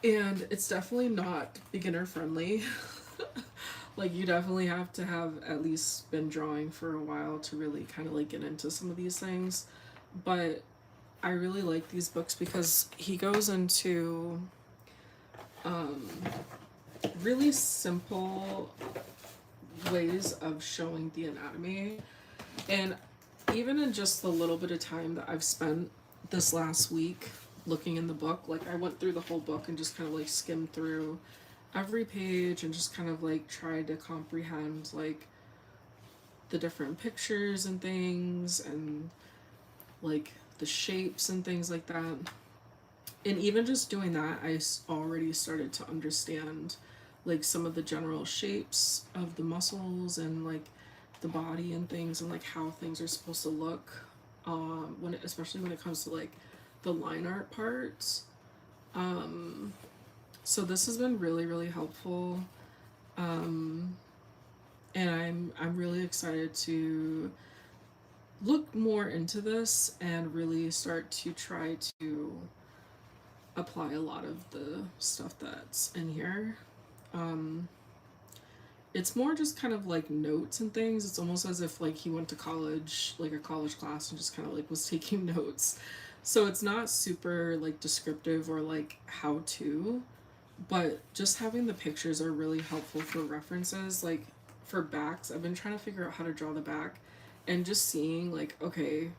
and it's definitely not beginner friendly. Like you definitely have to have at least been drawing for a while to really kind of like get into some of these things. But I really like these books because he goes into um, really simple ways of showing the anatomy. And even in just the little bit of time that I've spent this last week looking in the book, like I went through the whole book and just kind of like skimmed through every page and just kind of like tried to comprehend like the different pictures and things and like the shapes and things like that. And even just doing that, I already started to understand like some of the general shapes of the muscles and like the body and things and like how things are supposed to look, when especially when it comes to like the line art parts. um so this has been really really helpful, um and I'm really excited to look more into this and really start to try to apply a lot of the stuff that's in here. Um, it's more just kind of like notes and things. It's almost as if like he went to college, like a college class, and just kind of like was taking notes. So it's not super like descriptive or like how to, but just having the pictures are really helpful for references. Like for backs, I've been trying to figure out how to draw the back, and just seeing like, okay,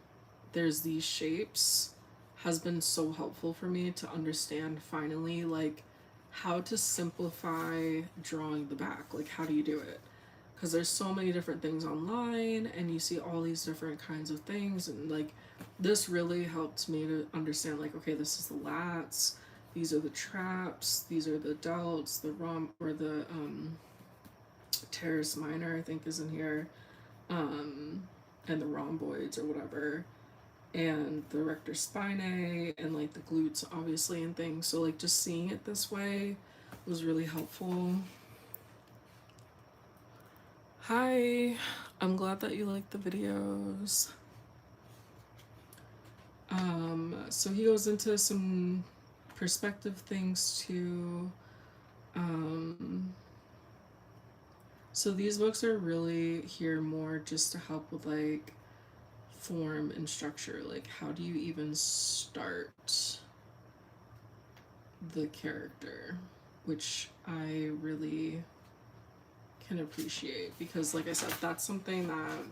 there's these shapes has been so helpful for me to understand finally like how to simplify drawing the back. Like how do you do it? Because there's so many different things online and you see all these different kinds of things, and like this really helped me to understand like, okay, this is the lats, these are the traps, these are the delts, the teres minor I think is in here, and the rhomboids or whatever, and the rector spinae, and like the glutes obviously and things. So like just seeing it this way was really helpful. Hi, I'm glad that you like the videos. So he goes into some perspective things too. So these books are really here more just to help with like form and structure. Like, how do you even start the character? Which I really can appreciate, because like I said, that's something that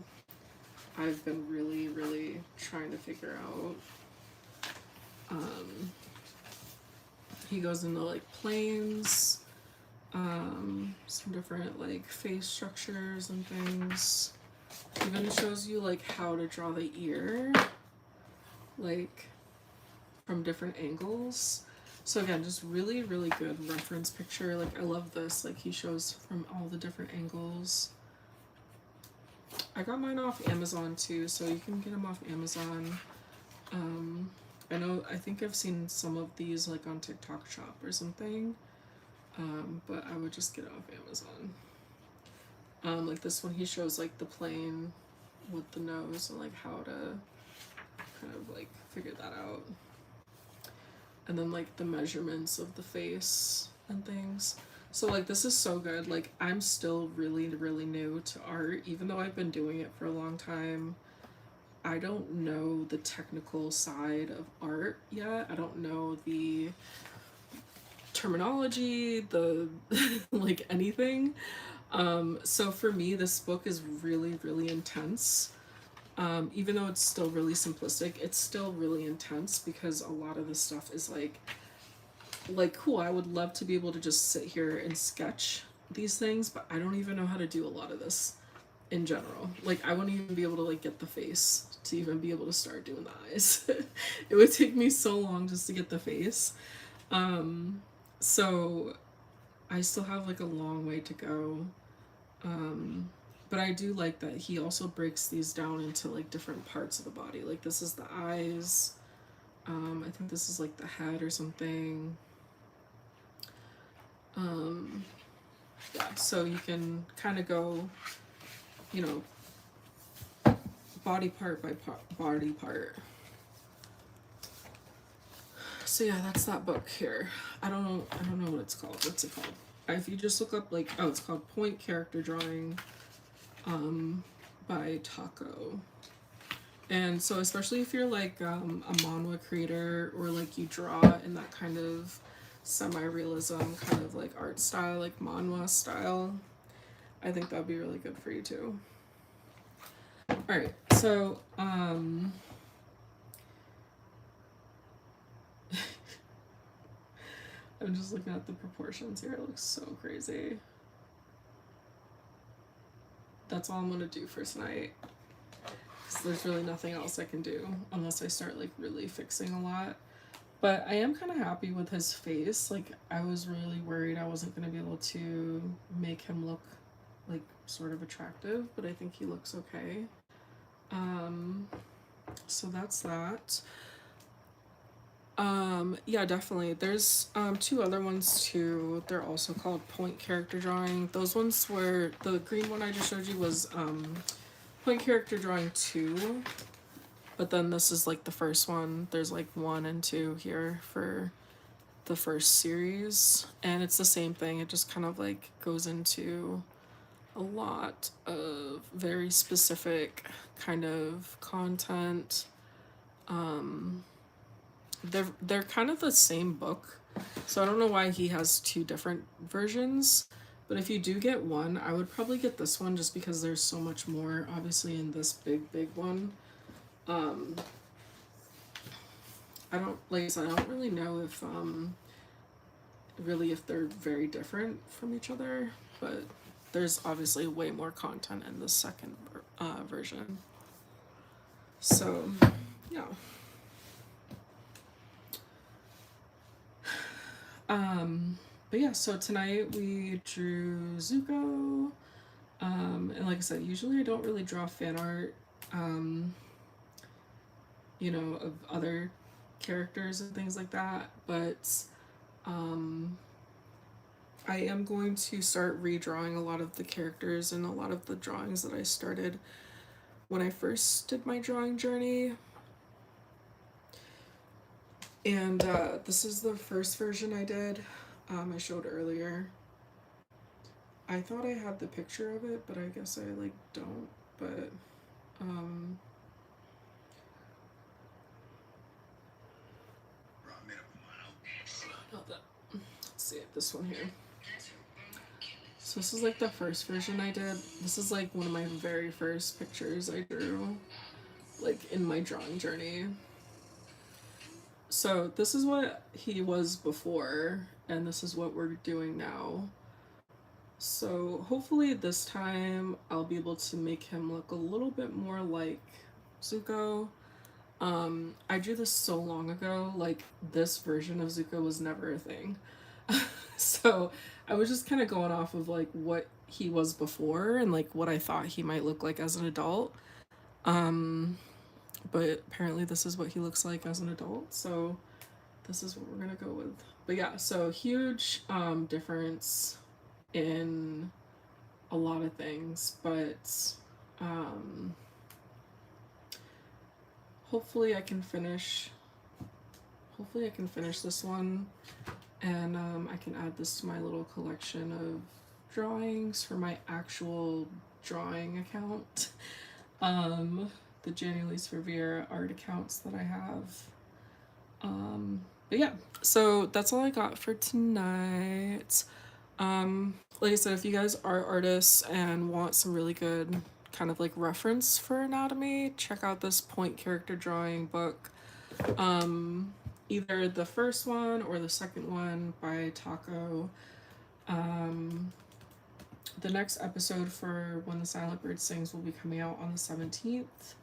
I've been really, really trying to figure out. He goes into like planes, some different like face structures and things. Even shows you like how to draw the ear, like from different angles. So again, just really, really good reference picture. Like, I love this. Like, he shows from all the different angles. I got mine off Amazon too, so you can get them off Amazon. I think I've seen some of these like on TikTok Shop or something, but I would just get it off Amazon. Like this one, he shows like the plane with the nose and like how to kind of like figure that out. And then like the measurements of the face and things. So like this is so good. Like, I'm still really, really new to art, even though I've been doing it for a long time. I don't know the technical side of art yet. I don't know the terminology, the like anything. So for me, this book is really, really intense. Even though it's still really simplistic, it's still really intense, because a lot of the stuff is like cool. I would love to be able to just sit here and sketch these things, but I don't even know how to do a lot of this in general. Like, I wouldn't even be able to like get the face to even be able to start doing the eyes. It would take me so long just to get the face. So I still have like a long way to go. But I do like that he also breaks these down into like different parts of the body. Like, this is the eyes. I think this is like the head or something. Yeah, so you can kind of go, you know, body part by body part. So yeah, that's that book here. I don't know what it's called. What's it called? If you just look up like, oh, it's called Point Character Drawing, by Taco. And so especially if you're like a manhwa creator, or like you draw in that kind of semi-realism kind of like art style, like manhwa style, I think that'd be really good for you too. All right, so I'm just looking at the proportions here. It looks so crazy. That's all I'm gonna do for tonight, because there's really nothing else I can do unless I start like really fixing a lot. But I am kind of happy with his face. Like, I was really worried I wasn't going to be able to make him look like sort of attractive, but I think he looks okay. So that's that. Yeah, definitely. There's two other ones too. They're also called Point Character Drawing. Those ones were, the green one I just showed you was Point Character Drawing 2. But then this is like the first one. There's like 1 and 2 here for the first series, and it's the same thing. It just kind of like goes into a lot of very specific kind of content. They're kind of the same book, so I don't know why he has 2 different versions. But if you do get one, I would probably get this one, just because there's so much more obviously in this big one. I don't, like I said, I don't really know if if they're very different from each other, but there's obviously way more content in the second version. So yeah. Um, but yeah, so tonight we drew Zuko. And like I said, usually I don't really draw fan art, um, of other characters and things like that. But um, I am going to start redrawing a lot of the characters and a lot of the drawings that I started when I first did my drawing journey. And this is the first version I did. I showed earlier. I thought I had the picture of it, but I guess I like don't. But um, not that. Let's see it. This one here. So this is like the first version I did. This is like one of my very first pictures I drew, like in my drawing journey. So this is what he was before, and this is what we're doing now. So hopefully this time I'll be able to make him look a little bit more like Zuko. I drew this so long ago, like this version of Zuko was never a thing. So I was just kind of going off of like what he was before and like what I thought he might look like as an adult. But apparently this is what he looks like as an adult, so this is what we're gonna go with. But yeah, so huge difference in a lot of things, but um, hopefully I can finish. Hopefully I can finish this one, and I can add this to my little collection of drawings for my actual drawing account. The Jannelise Riviera art accounts that I have. But yeah, so that's all I got for tonight. Like I said, if you guys are artists and want some really good kind of like reference for anatomy, check out this point character drawing book. Either the first one or the second one by Taco. The next episode for When the Silent Bird Sings will be coming out on the 17th.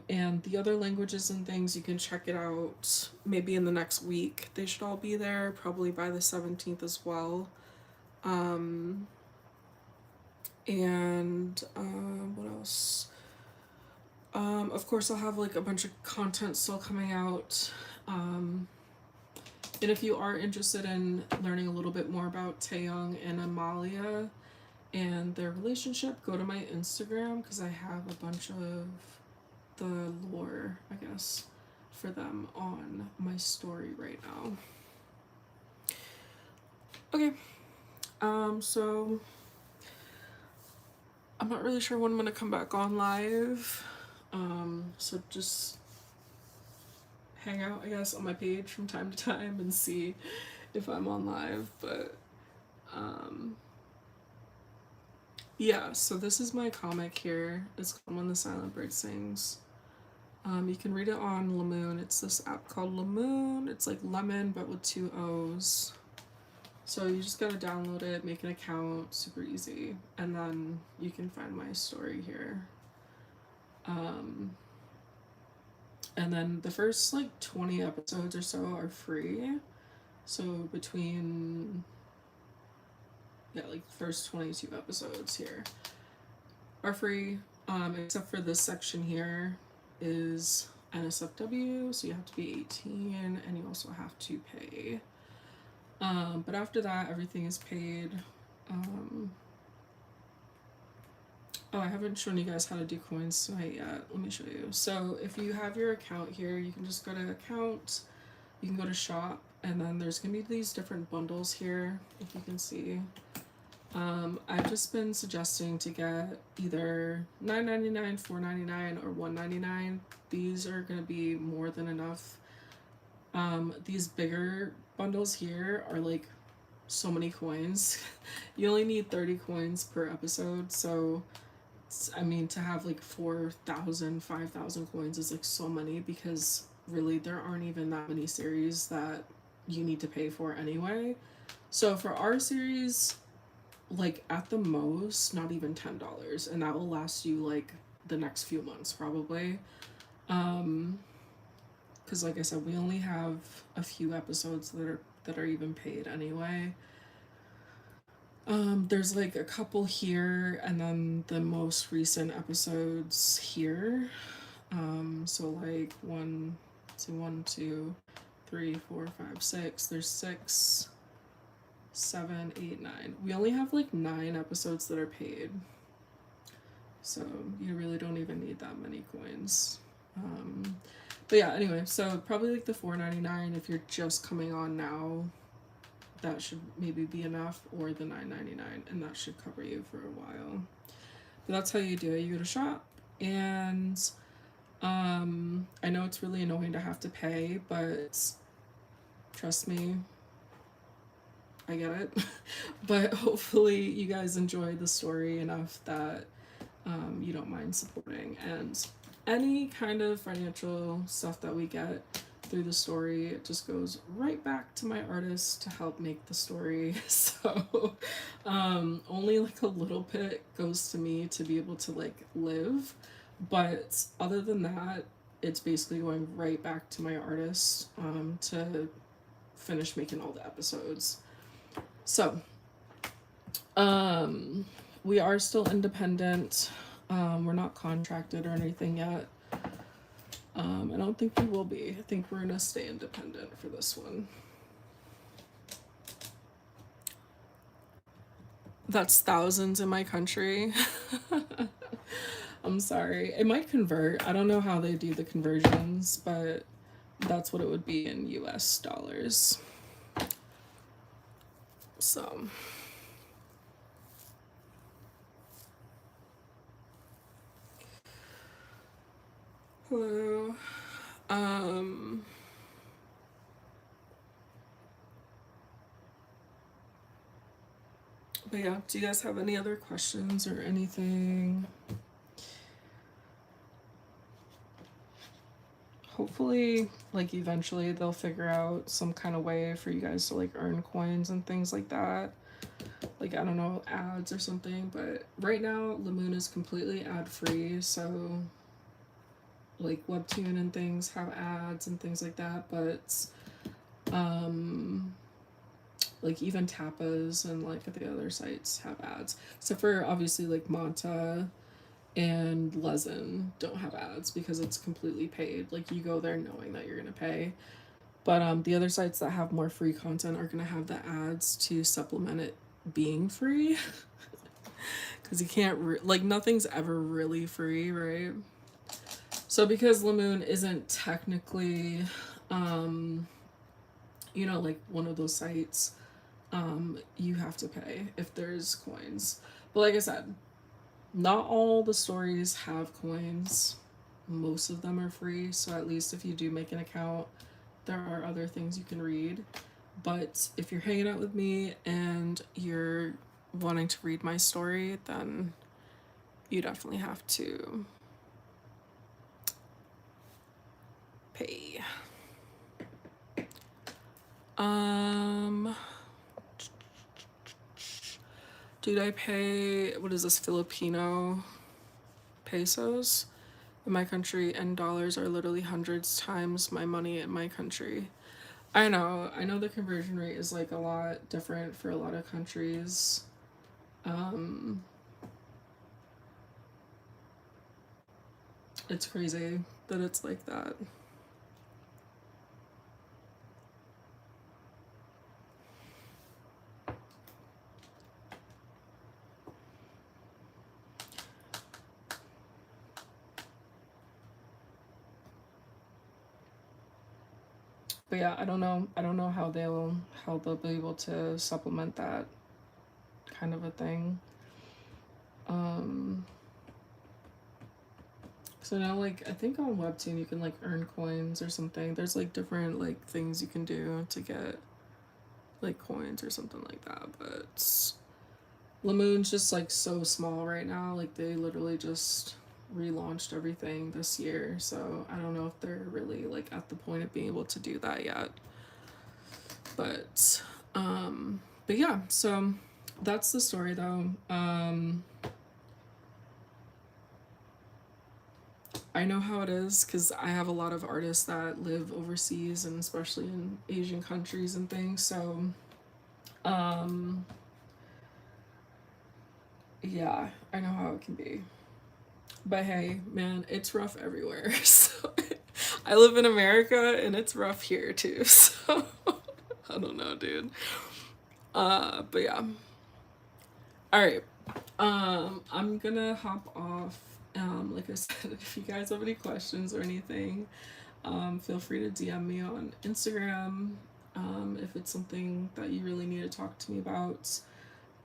And the other languages and things, you can check it out maybe in the next week. They should all be there, probably by the 17th as well. What else? Of course, I'll have like a bunch of content still coming out. And if you are interested in learning a little bit more about Taeyong and Amalia and their relationship, go to my Instagram because I have a bunch of the lore, I guess, for them on my story right now. Okay, so I'm not really sure when I'm gonna come back on live. So just hang out, I guess, on my page from time to time and see if I'm on live. But yeah, so this is my comic here. It's called When the Silent Bird Sings. You can read it on Lamoon. It's this app called Lamoon. It's like lemon but with 2 O's. So you just gotta download it, make an account, super easy, and then you can find my story here. And then the first like 20 episodes or so are free. So between like first 22 episodes here are free, except for this section here is NSFW, so you have to be 18 and you also have to pay. But after that, everything is paid. I haven't shown you guys how to do coins tonight yet. Let me show you. So if you have your account here, you can just go to account, you can go to shop, and then there's gonna be these different bundles here, if you can see. I've just been suggesting to get either $9.99, $4.99, or $1.99. These are gonna be more than enough. These bigger bundles here are like so many coins. You only need 30 coins per episode, so I mean, to have like 4,000, 5,000 coins is like so many, because really there aren't even that many series that you need to pay for anyway. So for our series, like at the most, not even $10, and that will last you like the next few months probably. because like I said, we only have a few episodes that are even paid anyway. There's like a couple here, and then the most recent episodes here. So like one, two, three, four, five, six. There's six, seven, eight, nine. We only have like 9 episodes that are paid. So you really don't even need that many coins. But yeah, anyway, so probably like the $4.99 if you're just coming on now. That should maybe be enough, or the $9.99, and that should cover you for a while. But that's how you do it. You go to shop, and I know it's really annoying to have to pay, but trust me, I get it. But hopefully you guys enjoy the story enough that you don't mind supporting. And any kind of financial stuff that we get through the story, it just goes right back to my artists to help make the story. So only like a little bit goes to me to be able to like live, but other than that, it's basically going right back to my artists to finish making all the episodes. So we are still independent. We're not contracted or anything yet. I don't think we will be. I think we're gonna stay independent for this one. That's thousands in my country. I'm sorry. It might convert. I don't know how they do the conversions, but that's what it would be in US dollars. So hello. But yeah, do you guys have any other questions or anything? Hopefully, like, eventually they'll figure out some kind of way for you guys to like earn coins and things like that. Like, I don't know, ads or something. But right now Lamoon is completely ad free, so like Webtoon and things have ads and things like that, but like even Tapas and like the other sites have ads, except for obviously like Monta and Lezen don't have ads because it's completely paid. Like, you go there knowing that you're gonna pay. But the other sites that have more free content are gonna have the ads to supplement it being free. Because you can't like, nothing's ever really free, right? So because Lamoon isn't technically you know, like one of those sites, you have to pay if there's coins. But like I said, not all the stories have coins. Most of them are free, so at least if you do make an account, there are other things you can read. But if you're hanging out with me and you're wanting to read my story, then you definitely have to pay. Dude, I pay, what is this, Filipino pesos? In my country, and dollars are literally hundreds times my money in my country. I know the conversion rate is like a lot different for a lot of countries. It's crazy that it's like that. But yeah, I don't know how they'll be able to supplement that kind of a thing. So now, like, I think on Webtoon you can like earn coins or something. There's like different like things you can do to get like coins or something like that. But Lamoon's just like so small right now. Like, they literally just relaunched everything this year, so I don't know if they're really like at the point of being able to do that yet. But yeah, so that's the story though. I I know how it is because I have a lot of artists that live overseas and especially in Asian countries and things. So, um, yeah, I know how it can be. But hey, man, it's rough everywhere. So I live in America and it's rough here too. So I don't know, dude. But yeah. All right. I'm gonna hop off. Like I said, if you guys have any questions or anything, feel free to DM me on Instagram. If it's something that you really need to talk to me about.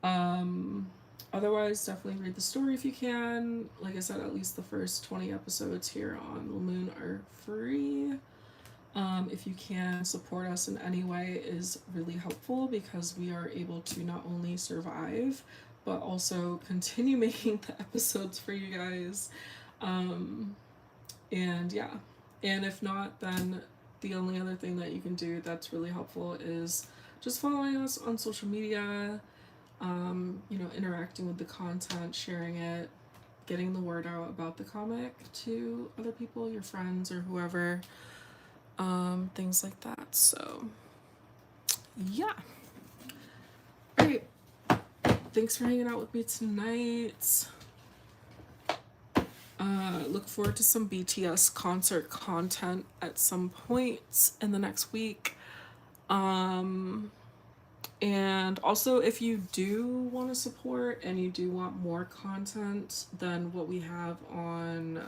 Um, Otherwise, definitely read the story if you can. Like I said, at least the first 20 episodes here on the Moon are free. If you can support us in any way is really helpful because we are able to not only survive but also continue making the episodes for you guys. Um, and yeah, and if not, then the only other thing that you can do that's really helpful is just following us on social media, interacting with the content, sharing it, getting the word out about the comic to other people, your friends or whoever, things like that. So, yeah. All right. Thanks for hanging out with me tonight. Look forward to some BTS concert content at some point in the next week. And also, if you do want to support and you do want more content than what we have on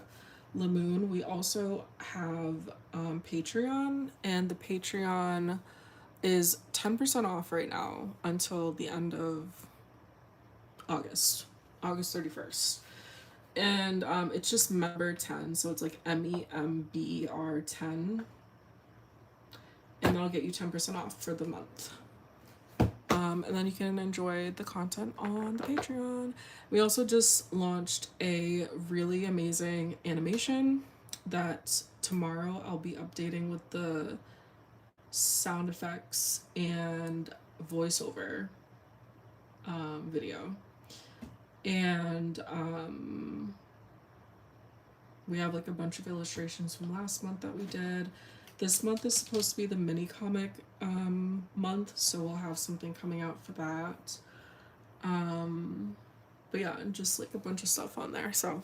Lamoon, we also have Patreon, and the Patreon is 10% off right now until the end of August 31st. And it's just member 10, so it's like MEMBR 10, and that'll get you 10% off for the month. And then you can enjoy the content on the Patreon. We also just launched a really amazing animation that tomorrow I'll be updating with the sound effects and voiceover video. And we have like a bunch of illustrations from last month that we did. This month is supposed to be the mini comic month, so we'll have something coming out for that. But yeah, and just like a bunch of stuff on there. So,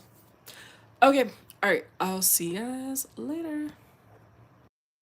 okay, all right, I'll see you guys later.